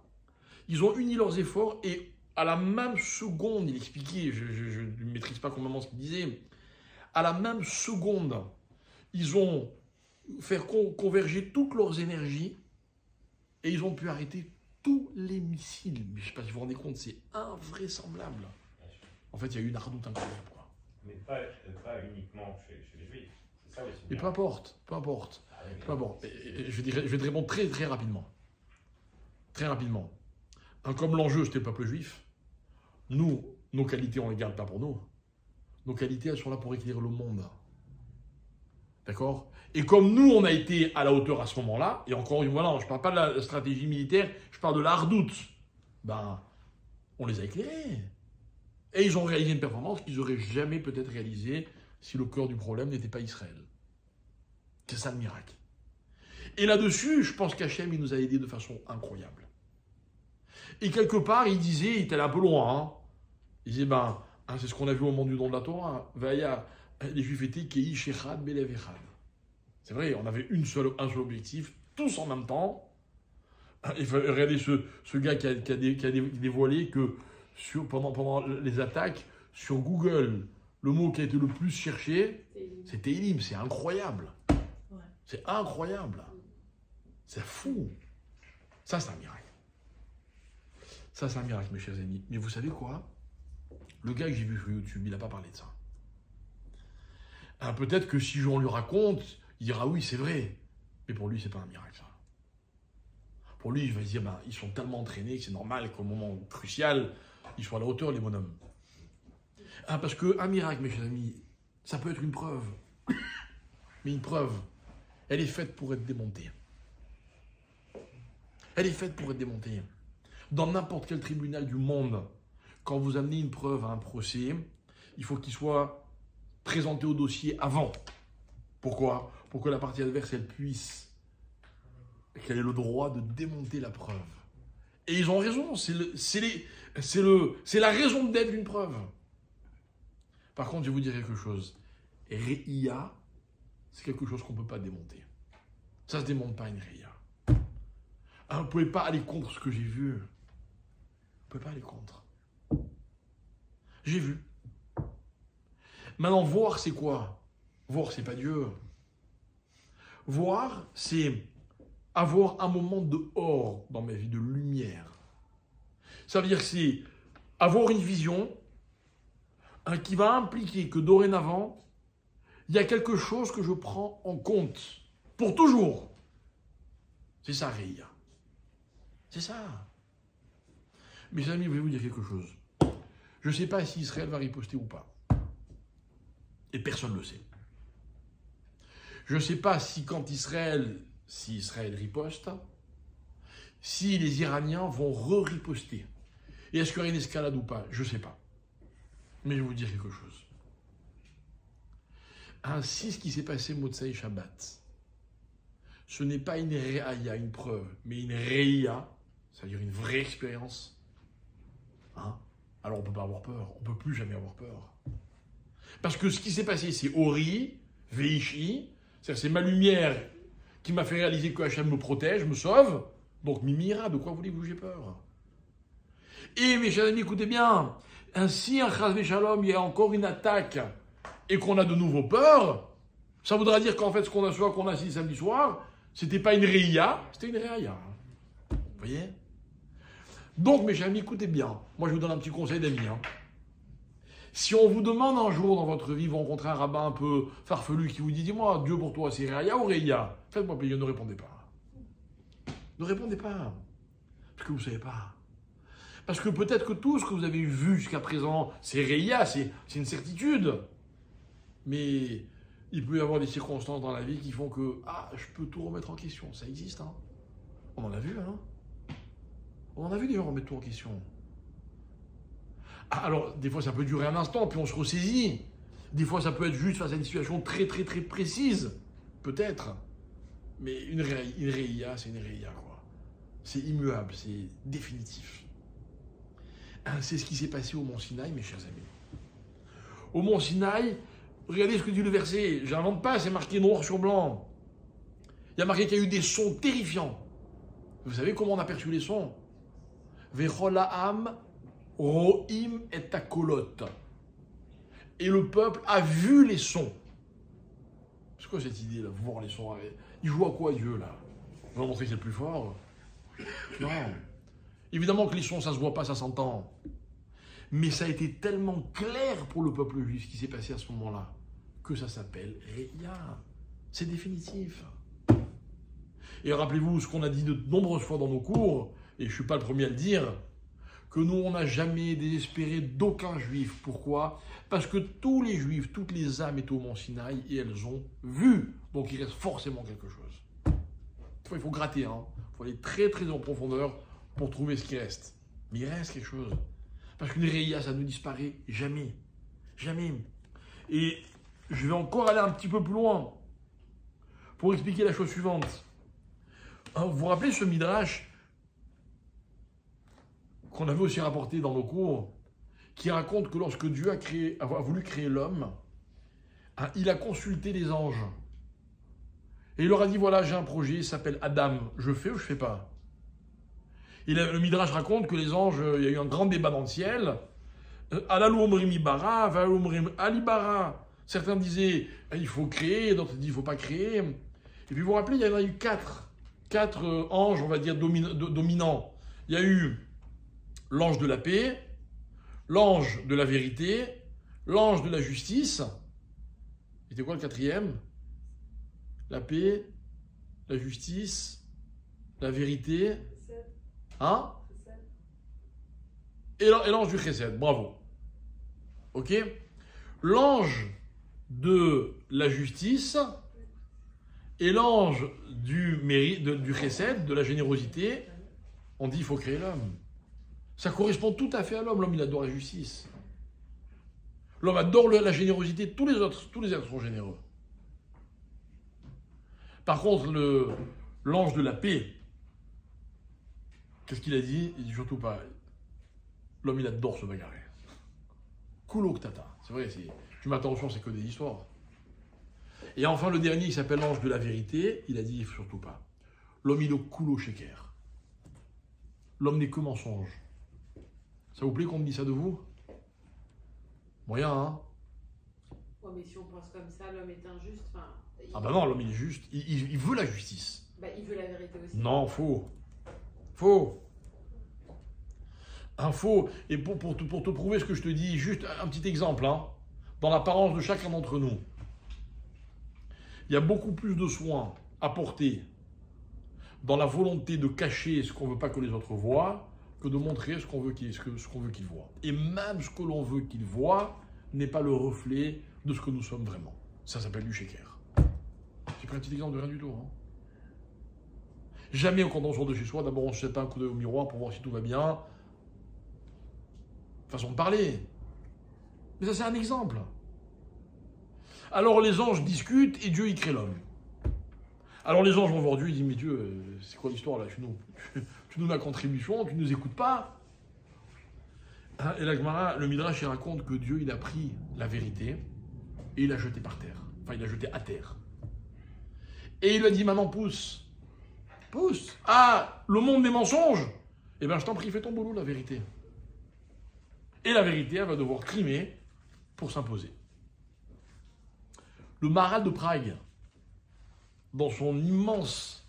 [SPEAKER 1] ils ont uni leurs efforts et à la même seconde, il expliquait, je ne maîtrise pas complètement ce qu'il disait, à la même seconde, ils ont fait converger toutes leurs énergies et ils ont pu arrêter tous les missiles. Mais je ne sais pas si vous vous rendez compte, c'est invraisemblable. En fait, il y a eu une ardoute incroyable, quoi.
[SPEAKER 6] Mais pas uniquement chez les Juifs. C'est ça aussi.
[SPEAKER 1] Mais peu importe, peu importe.
[SPEAKER 6] Ah oui, mais-
[SPEAKER 1] Peu importe. Je vais te répondre très, très rapidement. Très rapidement. Comme l'enjeu, c'était le peuple juif, nous, nos qualités, on ne les garde pas pour nous. Nos qualités, elles sont là pour éclairer le monde. D'accord? Et comme nous, on a été à la hauteur à ce moment-là, et encore une fois, je ne parle pas de la stratégie militaire, je parle de la redoute, ben, on les a éclairés. Et ils ont réalisé une performance qu'ils n'auraient jamais peut-être réalisée si le cœur du problème n'était pas Israël. C'est ça le miracle. Et là-dessus, je pense qu'Hachem, il nous a aidés de façon incroyable. Et quelque part, il disait, il était allé un peu loin, hein. Il disait, c'est ce qu'on a vu au moment du don de la Torah, Vaya, les Juifs étaient Kei Shechad Belev Echad. C'est vrai, on avait un seul objectif, tous en même temps. Il faut regarder ce gars qui a dévoilé que pendant les attaques, sur Google, le mot qui a été le plus cherché, c'était Elim. C'est incroyable.
[SPEAKER 7] Ouais.
[SPEAKER 1] C'est incroyable. C'est fou. Ça, c'est un miracle. Ça, c'est un miracle, mes chers amis. Mais vous savez quoi? Le gars que j'ai vu sur YouTube, il n'a pas parlé de ça. Peut-être que si on lui raconte, il dira oui, c'est vrai. Mais pour lui, c'est pas un miracle, ça. Pour lui, il va se dire, ils sont tellement entraînés que c'est normal qu'au moment crucial, ils soient à la hauteur, les bonhommes. Parce qu'un miracle, mes chers amis, ça peut être une preuve. Mais une preuve, elle est faite pour être démontée. Elle est faite pour être démontée. Dans n'importe quel tribunal du monde, quand vous amenez une preuve à un procès, il faut qu'il soit présenté au dossier avant. Pourquoi? Pour que la partie adverse, elle puisse, qu'elle ait le droit de démonter la preuve. Et ils ont raison, c'est la raison d'être d'une preuve. Par contre, je vais vous dire quelque chose. Réia, c'est quelque chose qu'on ne peut pas démonter. Ça ne se démonte pas, une Réia. Vous ne pouvez pas aller contre ce que j'ai vu. Vous ne pouvez pas aller contre. J'ai vu. Maintenant, voir, c'est quoi? Voir, c'est pas Dieu. Voir, c'est avoir un moment de or dans ma vie, de lumière. Ça veut dire que c'est avoir une vision qui va impliquer que dorénavant, il y a quelque chose que je prends en compte pour toujours. C'est ça, Réia. C'est ça. Mes amis, je vais vous dire quelque chose. Je ne sais pas si Israël va riposter ou pas. Et personne ne le sait. Je ne sais pas si Israël riposte, si les Iraniens vont re-riposter. Et est-ce qu'il y aura une escalade ou pas? Je ne sais pas. Mais je vais vous dire quelque chose. Ainsi, ce qui s'est passé Motsai Shabbat, ce n'est pas une réaïa, une preuve, mais une réia, c'est-à-dire une vraie expérience. Alors on ne peut pas avoir peur, on ne peut plus jamais avoir peur. Parce que ce qui s'est passé, c'est Ori, Veishi, c'est ma lumière qui m'a fait réaliser que Hachem me protège, me sauve. Donc Mimira, de quoi voulez-vous que j'ai peur? Et mes chers amis, écoutez bien, ainsi un Chas Shalom, il y a encore une attaque et qu'on a de nouveau peur, ça voudra dire qu'en fait ce qu'on a assis samedi soir, c'était pas une Réia, c'était une Réaïa. Vous voyez? Donc mes chers amis, écoutez bien, moi je vous donne un petit conseil d'amis. Si on vous demande un jour dans votre vie, vous rencontrez un rabbin un peu farfelu qui vous dit, dis-moi, Dieu pour toi, c'est Réaïa ou Réia? Faites-moi plaisir, ne répondez pas. Ne répondez pas. Parce que vous ne savez pas. Parce que peut-être que tout ce que vous avez vu jusqu'à présent, c'est Réia, c'est une certitude. Mais il peut y avoir des circonstances dans la vie qui font que, je peux tout remettre en question. Ça existe, hein. On en a vu, hein. On en a vu des gens remettre tout en question. Alors, des fois, ça peut durer un instant, puis on se ressaisit. Des fois, ça peut être juste face à une situation très, très, très précise. Peut-être. Mais une réia, c'est une réia, quoi. C'est immuable, c'est définitif. C'est ce qui s'est passé au Mont Sinaï, mes chers amis. Au Mont Sinaï, regardez ce que dit le verset. J'invente pas, c'est marqué noir sur blanc. Il y a marqué qu'il y a eu des sons terrifiants. Vous savez comment on a perçu les sons? Vechol ha'am Rohim et Takolot. Et le peuple a vu les sons. C'est quoi cette idée là, voir les sons? Il joue à quoi Dieu là? Il va montrer que c'est le plus fort? Non. Évidemment que les sons, ça se voit pas, ça s'entend. Mais ça a été tellement clair pour le peuple juif ce qui s'est passé à ce moment-là, que ça s'appelle Reya. C'est définitif. Et rappelez-vous ce qu'on a dit de nombreuses fois dans nos cours, et je ne suis pas le premier à le dire, que nous, on n'a jamais désespéré d'aucun juif. Pourquoi? Parce que tous les juifs, toutes les âmes étaient au mont Sinaï et elles ont vu. Donc il reste forcément quelque chose. Il faut gratter, hein. Il faut aller très très en profondeur pour trouver ce qui reste. Mais il reste quelque chose. Parce qu'une réia, ça ne disparaît jamais. Jamais. Et je vais encore aller un petit peu plus loin pour expliquer la chose suivante. Vous vous rappelez ce midrash qu'on avait aussi rapporté dans nos cours, qui raconte que lorsque Dieu a voulu créer l'homme, il a consulté les anges. Et il leur a dit, voilà, j'ai un projet, il s'appelle Adam, je fais ou je fais pas? Et le midrash raconte que les anges, il y a eu un grand débat dans le ciel. Alalou omrim ibara, valou omrim alibara. Certains disaient, il faut créer, d'autres disaient, il ne faut pas créer. Et puis vous vous rappelez, il y en a eu quatre anges, on va dire, dominants. Il y a eu l'ange de la paix, l'ange de la vérité, l'ange de la justice. C'était quoi le quatrième? La paix, la justice, la vérité. Hein? Et l'ange du chesed, bravo. Ok? L'ange de la justice et l'ange du mérite, du chesed, de la générosité, on dit il faut créer l'homme. Ça correspond tout à fait à l'homme. L'homme, il adore la justice. L'homme adore la générosité. Tous les êtres sont généreux. Par contre, l'ange de la paix, qu'est-ce qu'il a dit? Il dit surtout pas. L'homme, il adore se bagarrer. Kulo ktata. C'est vrai, tu m'attends, c'est que des histoires. Et enfin, le dernier, il s'appelle l'ange de la vérité. Il a dit surtout pas. L'homme, il est kulo sheker. L'homme n'est que mensonge. Ça vous plaît qu'on me dise ça de vous? Moyen, hein?
[SPEAKER 2] Ouais, mais si on pense comme ça, l'homme est injuste.
[SPEAKER 1] Ah bah non, l'homme il est juste. Il veut la justice.
[SPEAKER 2] Bah, il veut la vérité aussi.
[SPEAKER 1] Non, faux. Faux. Un faux. Et pour te prouver ce que je te dis, juste un petit exemple, hein, dans l'apparence de chacun d'entre nous. Il y a beaucoup plus de soins apportés dans la volonté de cacher ce qu'on ne veut pas que les autres voient, que de montrer ce qu'on veut qu'ils voient. Et même ce que l'on veut qu'ils voient n'est pas le reflet de ce que nous sommes vraiment. Ça s'appelle du sheker. J'ai pris un petit exemple de rien du tout. Hein. Jamais quand on sort de chez soi, d'abord on se jette un coup d'œil au miroir pour voir si tout va bien. Façon de parler. Mais ça c'est un exemple. Alors les anges discutent et Dieu y crée l'homme. Alors les anges vont voir Dieu, ils disent, mais Dieu, c'est quoi l'histoire là? Tu nous la contribution, tu ne nous écoutes pas. Hein, et la Gemara, le Midrash, il raconte que Dieu, il a pris la vérité et il l'a jetée par terre. Enfin, il l'a jetée à terre. Et il lui a dit, maintenant pousse. Pousse. Ah, le monde des mensonges. Eh bien, je t'en prie, fais ton boulot, la vérité. Et la vérité, elle va devoir trimer pour s'imposer. Le Maharal de Prague, dans son immense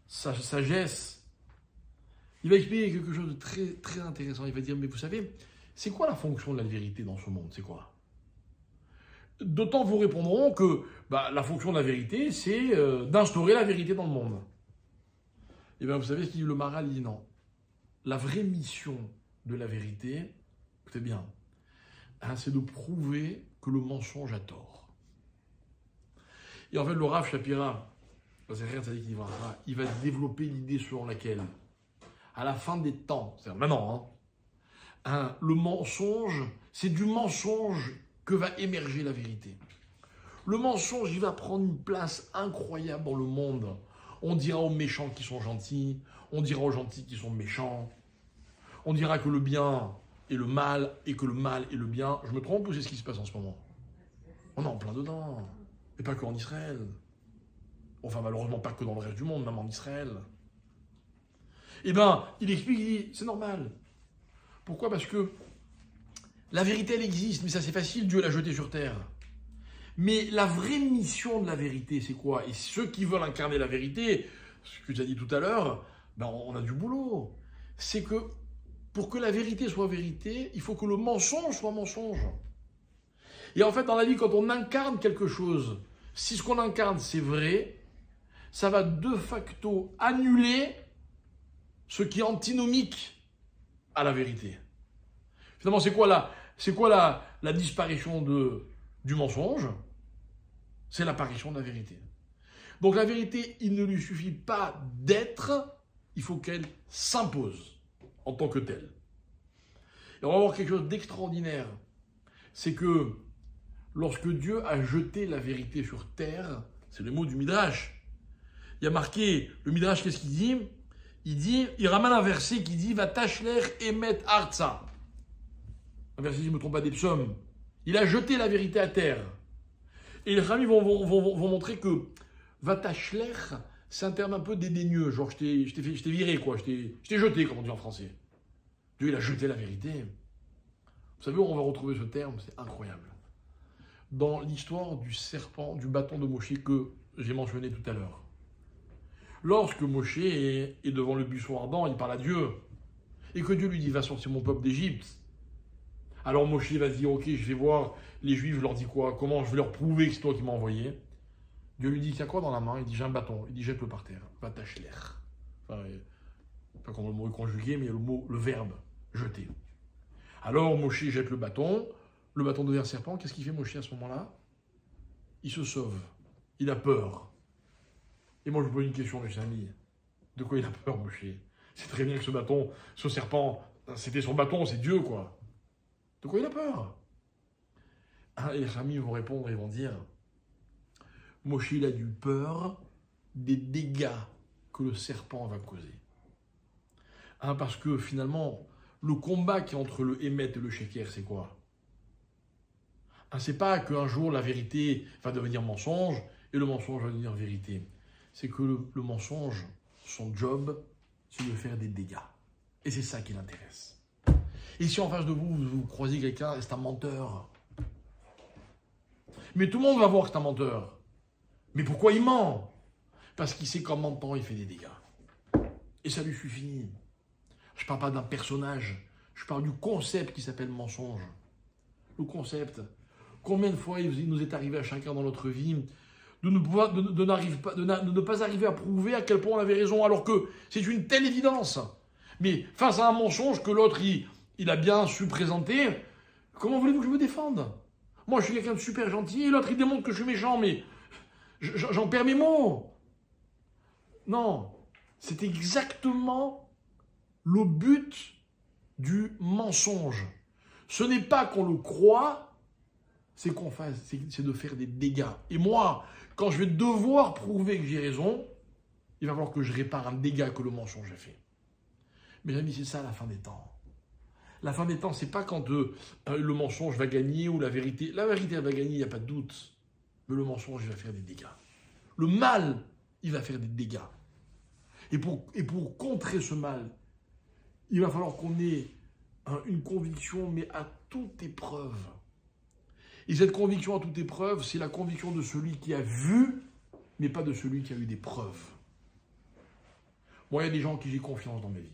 [SPEAKER 1] sagesse, il va expliquer quelque chose de très, très intéressant. Il va dire, mais vous savez, c'est quoi la fonction de la vérité dans ce monde? C'est quoi? D'autant vous répondront que la fonction de la vérité, c'est d'instaurer la vérité dans le monde. Et bien, vous savez ce qu'il dit le Maharal? Il dit non. La vraie mission de la vérité, écoutez bien, hein, c'est de prouver que le mensonge a tort. Et en fait, le Rav Shapira, il va développer l'idée selon laquelle, à la fin des temps, c'est-à-dire maintenant, hein, le mensonge, c'est du mensonge que va émerger la vérité. Le mensonge, il va prendre une place incroyable dans le monde. On dira aux méchants qui sont gentils, on dira aux gentils qui sont méchants, on dira que le bien est le mal et que le mal est le bien. Je me trompe ou c'est ce qui se passe en ce moment? On est en plein dedans. Et pas qu'en Israël. Enfin, malheureusement, pas que dans le reste du monde, même en Israël. Eh bien, il explique, il dit, c'est normal. Pourquoi? Parce que la vérité, elle existe, mais ça c'est facile, Dieu l'a jetée sur terre. Mais la vraie mission de la vérité, c'est quoi? Et ceux qui veulent incarner la vérité, ce que tu as dit tout à l'heure, ben on a du boulot. C'est que pour que la vérité soit vérité, il faut que le mensonge soit mensonge. Et en fait, dans la vie, quand on incarne quelque chose, si ce qu'on incarne c'est vrai, ça va de facto annuler ce qui est antinomique à la vérité. Finalement, c'est quoi la disparition du mensonge? C'est l'apparition de la vérité. Donc la vérité, il ne lui suffit pas d'être, il faut qu'elle s'impose en tant que telle. Et on va voir quelque chose d'extraordinaire. C'est que lorsque Dieu a jeté la vérité sur terre, c'est le mot du Midrash. Il y a marqué, le Midrash, qu'est-ce qu'il dit? Il ramène un verset qui dit « Vatashler emet artsa ». Un verset, si je ne me trompe pas, des psaumes. Il a jeté la vérité à terre. Et les amis vont montrer que Vatashler, c'est un terme un peu dédaigneux. Genre, je t'ai viré, quoi. Je t'ai jeté, comme on dit en français. Dieu, il a jeté la vérité. Vous savez où on va retrouver ce terme? C'est incroyable. Dans l'histoire du serpent, du bâton de Moshe que j'ai mentionné tout à l'heure. Lorsque Moshe est devant le buisson ardent, il parle à Dieu. Et que Dieu lui dit, va sortir mon peuple d'Égypte. Alors Moshe va se dire, ok, je vais voir les Juifs, je leur dis quoi? Comment je vais leur prouver que c'est toi qui m'as envoyé? Dieu lui dit, il y a quoi dans la main? Il dit, j'ai un bâton. Il dit, jette-le par terre. Va tâcher. Enfin, pas comme le mot est conjugué, mais il y a le verbe, jeter. Alors Moshe jette le bâton devient serpent. Qu'est-ce qu'il fait Moshe à ce moment-là? Il se sauve. Il a peur. Et moi je vous pose une question, mes amis. De quoi il a peur, Moshe? C'est très bien que ce bâton, ce serpent, c'était son bâton, c'est Dieu, quoi. De quoi il a peur? Et les amis vont répondre, ils vont dire, Moshe, il a eu peur des dégâts que le serpent va causer. Parce que finalement, le combat qui est entre le Hémet et le Sheker, c'est quoi? C'est pas qu'un jour la vérité va devenir mensonge et le mensonge va devenir vérité. C'est que le mensonge, son job, c'est de faire des dégâts. Et c'est ça qui l'intéresse. Et si en face de vous croisez quelqu'un, c'est un menteur. Mais tout le monde va voir que c'est un menteur. Mais pourquoi il ment? Parce qu'il sait qu'en mentant, il fait des dégâts. Et ça lui suffit. Je ne parle pas d'un personnage, je parle du concept qui s'appelle mensonge. Le concept. Combien de fois il nous est arrivé à chacun dans notre vie de ne pas arriver à prouver à quel point on avait raison, alors que c'est une telle évidence. Mais face à un mensonge que l'autre, il a bien su présenter, comment voulez-vous que je me défende? Moi, je suis quelqu'un de super gentil, et l'autre, il démontre que je suis méchant, mais j'en perds mes mots. Non, c'est exactement le but du mensonge. Ce n'est pas qu'on le croit, c'est de faire des dégâts. Et moi, quand je vais devoir prouver que j'ai raison, il va falloir que je répare un dégât que le mensonge a fait. Mes amis, c'est ça la fin des temps. La fin des temps, c'est pas quand le mensonge va gagner ou la vérité. La vérité, elle va gagner, il n'y a pas de doute. Mais le mensonge, il va faire des dégâts. Le mal, il va faire des dégâts. Et pour contrer ce mal, il va falloir qu'on ait une conviction, mais à toute épreuve. Et cette conviction à toute épreuve, c'est la conviction de celui qui a vu, mais pas de celui qui a eu des preuves. Moi, il y a des gens en qui j'ai confiance dans ma vie.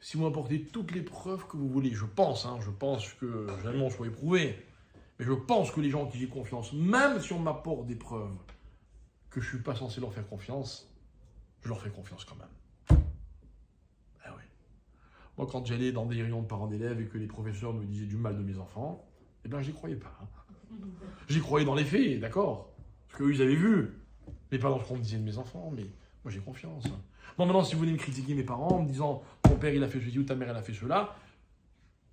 [SPEAKER 1] Si vous m'apportez toutes les preuves que vous voulez, je pense que jamais on soit éprouvé, mais je pense que les gens en qui j'ai confiance, même si on m'apporte des preuves que je ne suis pas censé leur faire confiance, je leur fais confiance quand même. Ah oui. Moi, quand j'allais dans des réunions de parents d'élèves et que les professeurs me disaient du mal de mes enfants, eh bien, je n'y croyais pas. J'y croyais dans les faits, d'accord, parce qu'eux, ils avaient vu, mais pas dans ce qu'on me disait de mes enfants, mais moi, j'ai confiance. Bon, maintenant, si vous voulez me critiquer mes parents en me disant ton père il a fait ceci ou ta mère elle a fait cela,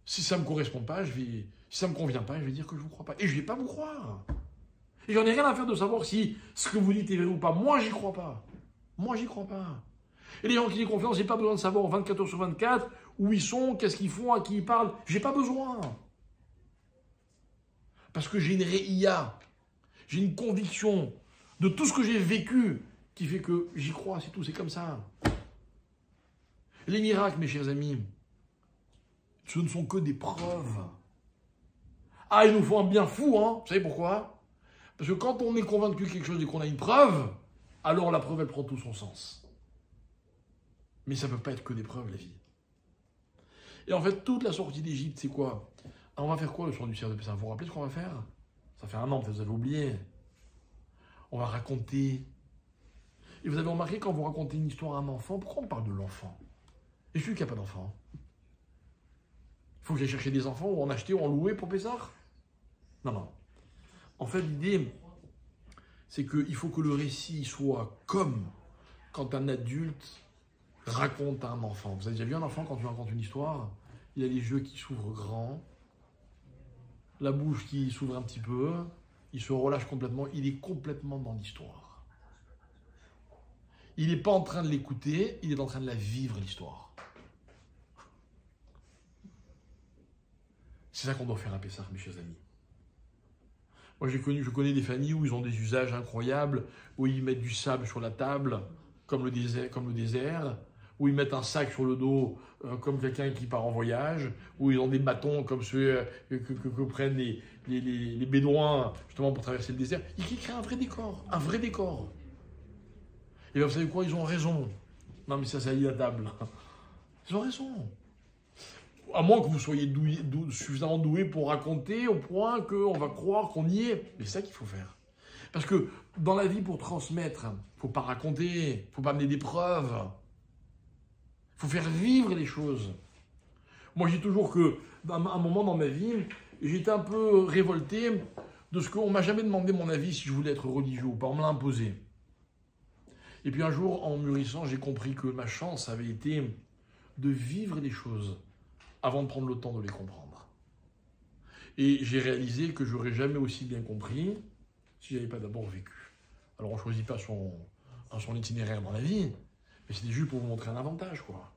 [SPEAKER 1] si ça ne me correspond pas, si ça ne me convient pas, je vais dire que je ne vous crois pas. Et je ne vais pas vous croire. Et j'en ai rien à faire de savoir si ce que vous dites est vrai ou pas. Moi, j'y crois pas. Moi, j'y crois pas. Et les gens qui ont confiance, j'ai pas besoin de savoir 24 heures sur 24 où ils sont, qu'est-ce qu'ils font, à qui ils parlent. J'ai pas besoin. Parce que j'ai une réia, j'ai une conviction de tout ce que j'ai vécu qui fait que j'y crois, c'est tout, c'est comme ça. Les miracles, mes chers amis, Ce ne sont que des preuves. Ah, il nous faut un bien fou, hein. Vous savez pourquoi? Parce que quand on est convaincu de quelque chose et qu'on a une preuve, alors la preuve, elle prend tout son sens. Mais ça ne peut pas être que des preuves, la vie. Et en fait, toute la sortie d'Égypte, c'est quoi? On va faire quoi le soir du cerf de Pessah? Vous vous rappelez ce qu'on va faire? Ça fait un an, peut-être vous avez oublié. On va raconter. Et vous avez remarqué, quand vous racontez une histoire à un enfant, pourquoi on parle de l'enfant? Et celui qui n'a pas d'enfant? Il faut que j'aille chercher des enfants ou en acheter ou en louer pour Pessah? Non, non. En fait, l'idée, c'est qu'il faut que le récit soit comme quand un adulte raconte à un enfant. Vous avez déjà vu un enfant, quand tu racontes une histoire, il a les yeux qui s'ouvrent grands, la bouche qui s'ouvre un petit peu, il se relâche complètement, il est complètement dans l'histoire. Il n'est pas en train de l'écouter, il est en train de la vivre, l'histoire. C'est ça qu'on doit faire à Pessah, mes chers amis. Moi, je connais des familles où ils ont des usages incroyables, où ils mettent du sable sur la table, comme le désert, où ils mettent un sac sur le dos, comme quelqu'un qui part en voyage, où ils ont des bâtons comme ceux que prennent les bédouins, justement, pour traverser le désert. Ils créent un vrai décor, un vrai décor. Et bien, vous savez quoi, ils ont raison. Non, mais ça salit la table. Ils ont raison. À moins que vous soyez suffisamment doué pour raconter au point qu'on va croire qu'on y est. Mais c'est ça qu'il faut faire. Parce que dans la vie, pour transmettre, il ne faut pas raconter, il ne faut pas amener des preuves. Il faut faire vivre les choses. Moi, je dis toujours qu'à un moment dans ma vie, j'étais un peu révolté de ce qu'on ne m'a jamais demandé mon avis si je voulais être religieux ou pas. On me l'a imposé. Et puis un jour, en mûrissant, j'ai compris que ma chance avait été de vivre les choses avant de prendre le temps de les comprendre. Et j'ai réalisé que j'aurais jamais aussi bien compris si je n'avais pas d'abord vécu. Alors on ne choisit pas son itinéraire dans la vie, mais c'était juste pour vous montrer un avantage, quoi.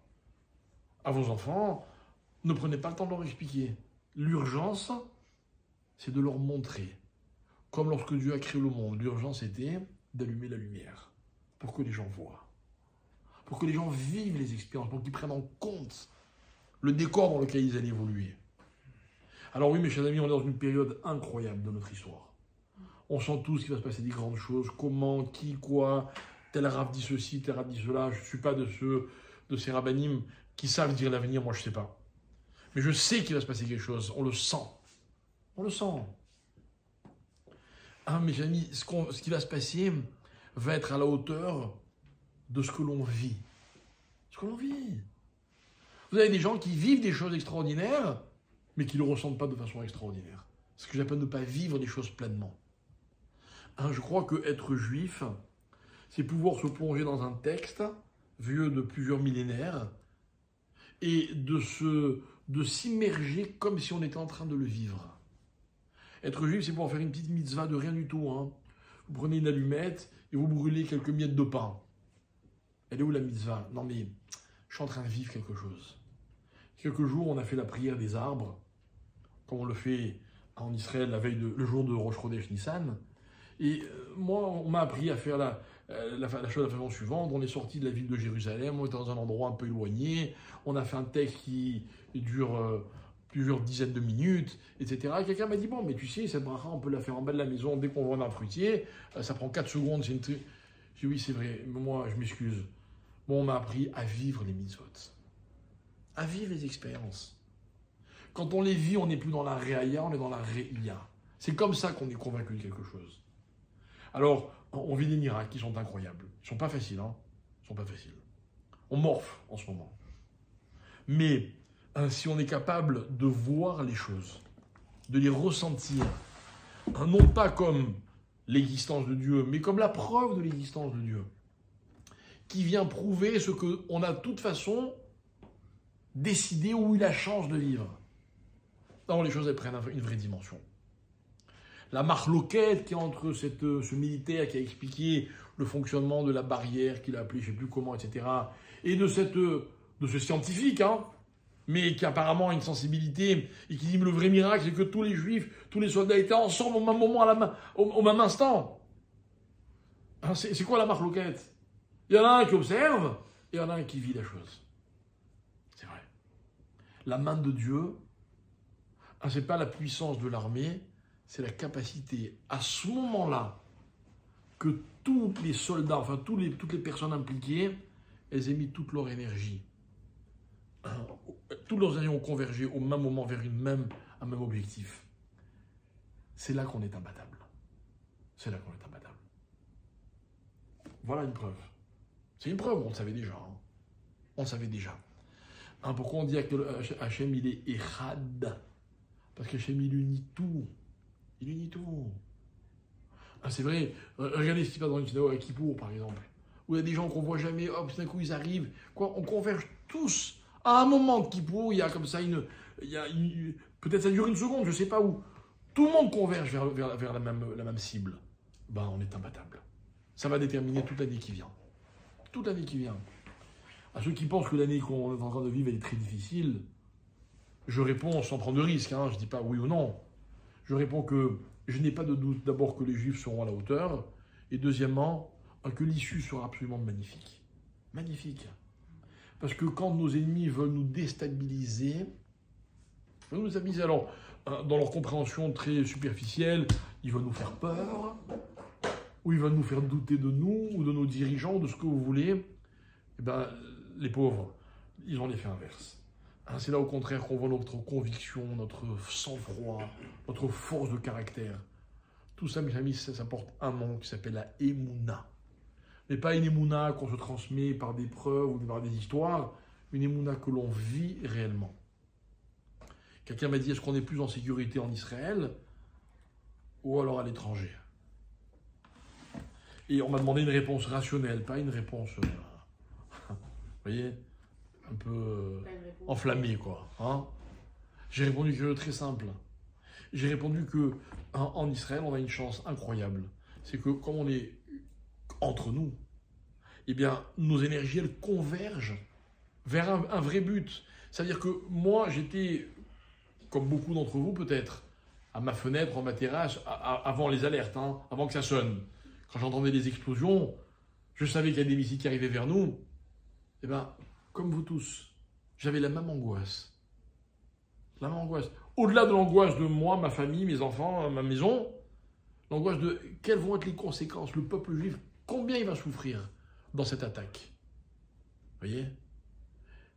[SPEAKER 1] À vos enfants, ne prenez pas le temps de leur expliquer. L'urgence, c'est de leur montrer. Comme lorsque Dieu a créé le monde, l'urgence était d'allumer la lumière, pour que les gens voient, pour que les gens vivent les expériences, pour qu'ils prennent en compte le décor dans lequel ils allaient évoluer. Alors oui, mes chers amis, on est dans une période incroyable de notre histoire. On sent tous qu'il va se passer des grandes choses, comment, qui, quoi, tel rabbin dit ceci, tel rabbin dit cela. Je ne suis pas de ces rabbinim qui savent dire l'avenir, moi je ne sais pas. Mais je sais qu'il va se passer quelque chose, on le sent. On le sent. Ah, mes amis, ce qui va se passer va être à la hauteur de ce que l'on vit. Ce que l'on vit. Vous avez des gens qui vivent des choses extraordinaires, mais qui ne le ressentent pas de façon extraordinaire. C'est ce que j'appelle ne pas vivre les choses pleinement. Je crois qu'être juif, c'est pouvoir se plonger dans un texte vieux de plusieurs millénaires et de s'immerger comme si on était en train de le vivre. Être juif, c'est pouvoir faire une petite mitzvah de rien du tout. Vous prenez une allumette et vous brûlez quelques miettes de pain. Elle est où la mitzvah? Non mais, je suis en train de vivre quelque chose. Quelques jours, on a fait la prière des arbres, comme on le fait en Israël le jour de Rosh Chodesh Nissan. Et moi, on m'a appris à faire la chose de la façon suivante. On est sorti de la ville de Jérusalem, on était dans un endroit un peu éloigné. On a fait un texte qui dure plusieurs dizaines de minutes, etc. Quelqu'un m'a dit, bon, mais tu sais, cette bracha, on peut la faire en bas de la maison dès qu'on va dans un fruitier. Ça prend 4 secondes. J'ai dit, oui, c'est vrai, mais moi, je m'excuse. Bon, on m'a appris à vivre les mitzvot. À vivre les expériences. Quand on les vit, on n'est plus dans la réaïa, on est dans la réia. C'est comme ça qu'on est convaincu de quelque chose. Alors, on vit des miracles qui sont incroyables. Ils ne sont pas faciles, hein. Ils ne sont pas faciles. On morfe en ce moment. Mais si on est capable de voir les choses, de les ressentir, non pas comme l'existence de Dieu, mais comme la preuve de l'existence de Dieu, qui vient prouver ce qu'on a de toute façon décidé ou eu la chance de vivre. Alors les choses, elles prennent une vraie dimension. La marloquette qui est entre ce militaire qui a expliqué le fonctionnement de la barrière, qu'il a appelé je ne sais plus comment, etc., et de ce scientifique, mais qui apparemment a une sensibilité, et qui dit le vrai miracle, c'est que tous les juifs, tous les soldats étaient ensemble au même moment, au même instant. C'est quoi la marloquette? Il y en a un qui observe, et il y en a un qui vit la chose. C'est vrai. La main de Dieu, ce n'est pas la puissance de l'armée, c'est la capacité, à ce moment-là, que tous les soldats, enfin toutes les personnes impliquées, elles aient mis toute leur énergie. Toutes leurs énergies ont convergé au même moment vers un même objectif. C'est là qu'on est imbattable. C'est là qu'on est imbattable. Voilà une preuve. C'est une preuve, on le savait déjà. Hein. On le savait déjà. Hein, pourquoi on dit que Hachem, il est Echad? Parce qu'Hachem, il unit tout. Il unit tout. Ah, c'est vrai, regardez ce qui se passe dans une synagogue à Kippour, par exemple, où il y a des gens qu'on ne voit jamais, hop, d'un coup ils arrivent, quoi, on converge tous. À un moment de Kippour, il y a comme ça peut-être ça dure une seconde, je ne sais pas où. Tout le monde converge vers la même cible. Ben, on est imbattable. Ça va déterminer toute l'année qui vient. Toute l'année qui vient. À ceux qui pensent que l'année qu'on est en train de vivre elle est très difficile, je réponds sans prendre de risque, hein, je ne dis pas oui ou non. Je réponds que je n'ai pas de doute d'abord que les Juifs seront à la hauteur, et deuxièmement, que l'issue sera absolument magnifique. Magnifique. Parce que quand nos ennemis veulent nous déstabiliser, alors, dans leur compréhension très superficielle, ils veulent nous faire peur, ou ils veulent nous faire douter de nous, ou de nos dirigeants, ou de ce que vous voulez, eh ben, les pauvres, ils ont l'effet inverse. Hein, c'est là au contraire qu'on voit notre conviction, notre sang-froid, notre force de caractère. Tout ça, mes amis, ça porte un nom qui s'appelle la Emouna. Mais pas une Emouna qu'on se transmet par des preuves ou par des histoires, une Emouna que l'on vit réellement. Quelqu'un m'a dit, est-ce qu'on est plus en sécurité en Israël ou alors à l'étranger? Et on m'a demandé une réponse rationnelle, pas une réponse, vous voyez, un peu enflammée, quoi. Hein. J'ai répondu quelque chose de très simple. J'ai répondu que en Israël, on a une chance incroyable. C'est que comme on est entre nous, eh bien, nos énergies, elles convergent vers un vrai but. C'est-à-dire que moi, j'étais, comme beaucoup d'entre vous peut-être, à ma fenêtre, en ma terrasse, avant les alertes, hein, avant que ça sonne. Quand j'entendais les explosions, je savais qu'il y a des missiles qui arrivaient vers nous. Eh bien, comme vous tous, j'avais la même angoisse. La même angoisse. Au-delà de l'angoisse de moi, ma famille, mes enfants, ma maison, l'angoisse de quelles vont être les conséquences, le peuple juif, combien il va souffrir dans cette attaque. Vous voyez?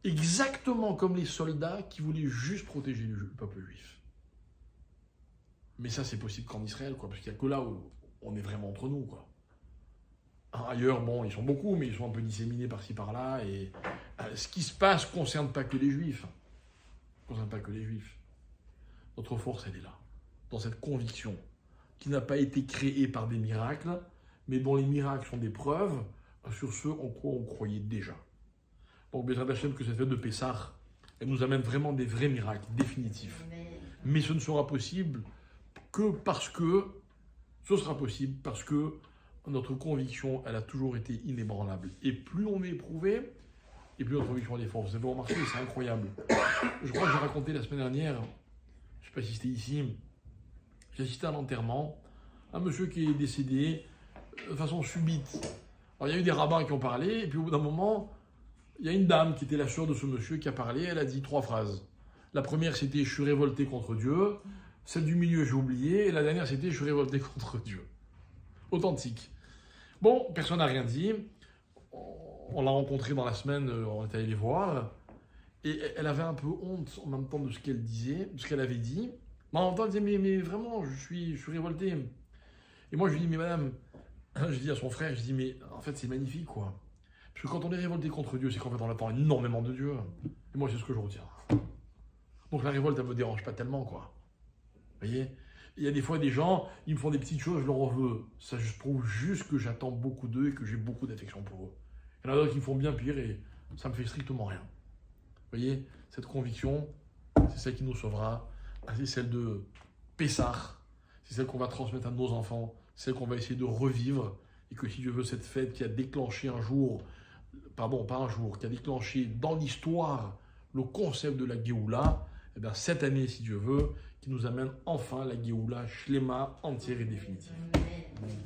[SPEAKER 1] Exactement comme les soldats qui voulaient juste protéger le peuple juif. Mais ça, c'est possible qu'en Israël, quoi, parce qu'il n'y a que là où on est vraiment entre nous, quoi. Ailleurs, bon, ils sont beaucoup, mais ils sont un peu disséminés par-ci, par-là, et ce qui se passe ne concerne pas que les Juifs. Ne concerne pas que les Juifs. Notre force, elle est là, dans cette conviction, qui n'a pas été créée par des miracles, mais dont les miracles sont des preuves sur ce en quoi on croyait déjà. Donc, Bézrat Hachem, que cette fête de Pessah, elle nous amène vraiment des vrais miracles, définitifs. Mais ce ne sera possible que parce que, ce sera possible parce que notre conviction, elle a toujours été inébranlable. Et plus on est éprouvé, et plus notre conviction elle est forte. Vous avez remarqué, c'est incroyable. Je crois que j'ai raconté la semaine dernière, je ne sais pas si c'était ici, j'ai assisté à un enterrement, un monsieur qui est décédé de façon subite. Alors il y a eu des rabbins qui ont parlé, et puis au bout d'un moment, il y a une dame qui était la sœur de ce monsieur qui a parlé, elle a dit 3 phrases. La première c'était « je suis révolté contre Dieu », celle du milieu j'ai oublié, et la dernière c'était « je suis révolté contre Dieu ». Authentique. Bon, personne n'a rien dit. On l'a rencontrée dans la semaine, on est allé les voir. Et elle avait un peu honte en même temps de ce qu'elle disait, de ce qu'elle avait dit. Mais en même temps, elle disait, mais vraiment, je suis révolté. Et moi, je lui dis, mais madame, je dis à son frère, je dis, mais en fait, c'est magnifique, quoi. Parce que quand on est révolté contre Dieu, c'est qu'en fait, on attend énormément de Dieu. Et moi, c'est ce que je retiens. Donc la révolte, elle ne me dérange pas tellement, quoi. Vous voyez ? Il y a des fois des gens, ils me font des petites choses, je leur en veux. Ça je prouve juste que j'attends beaucoup d'eux et que j'ai beaucoup d'affection pour eux. Il y en a d'autres qui me font bien pire et ça me fait strictement rien. Vous voyez, cette conviction, c'est celle qui nous sauvera. C'est celle de Pessah. C'est celle qu'on va transmettre à nos enfants. C'est celle qu'on va essayer de revivre. Et que si Dieu veut, cette fête qui a déclenché un jour, pardon, pas un jour, qui a déclenché dans l'histoire le concept de la Géoula, eh bien cette année, si Dieu veut, qui nous amène enfin la Géoula Shlema entière et définitive.
[SPEAKER 2] Amen.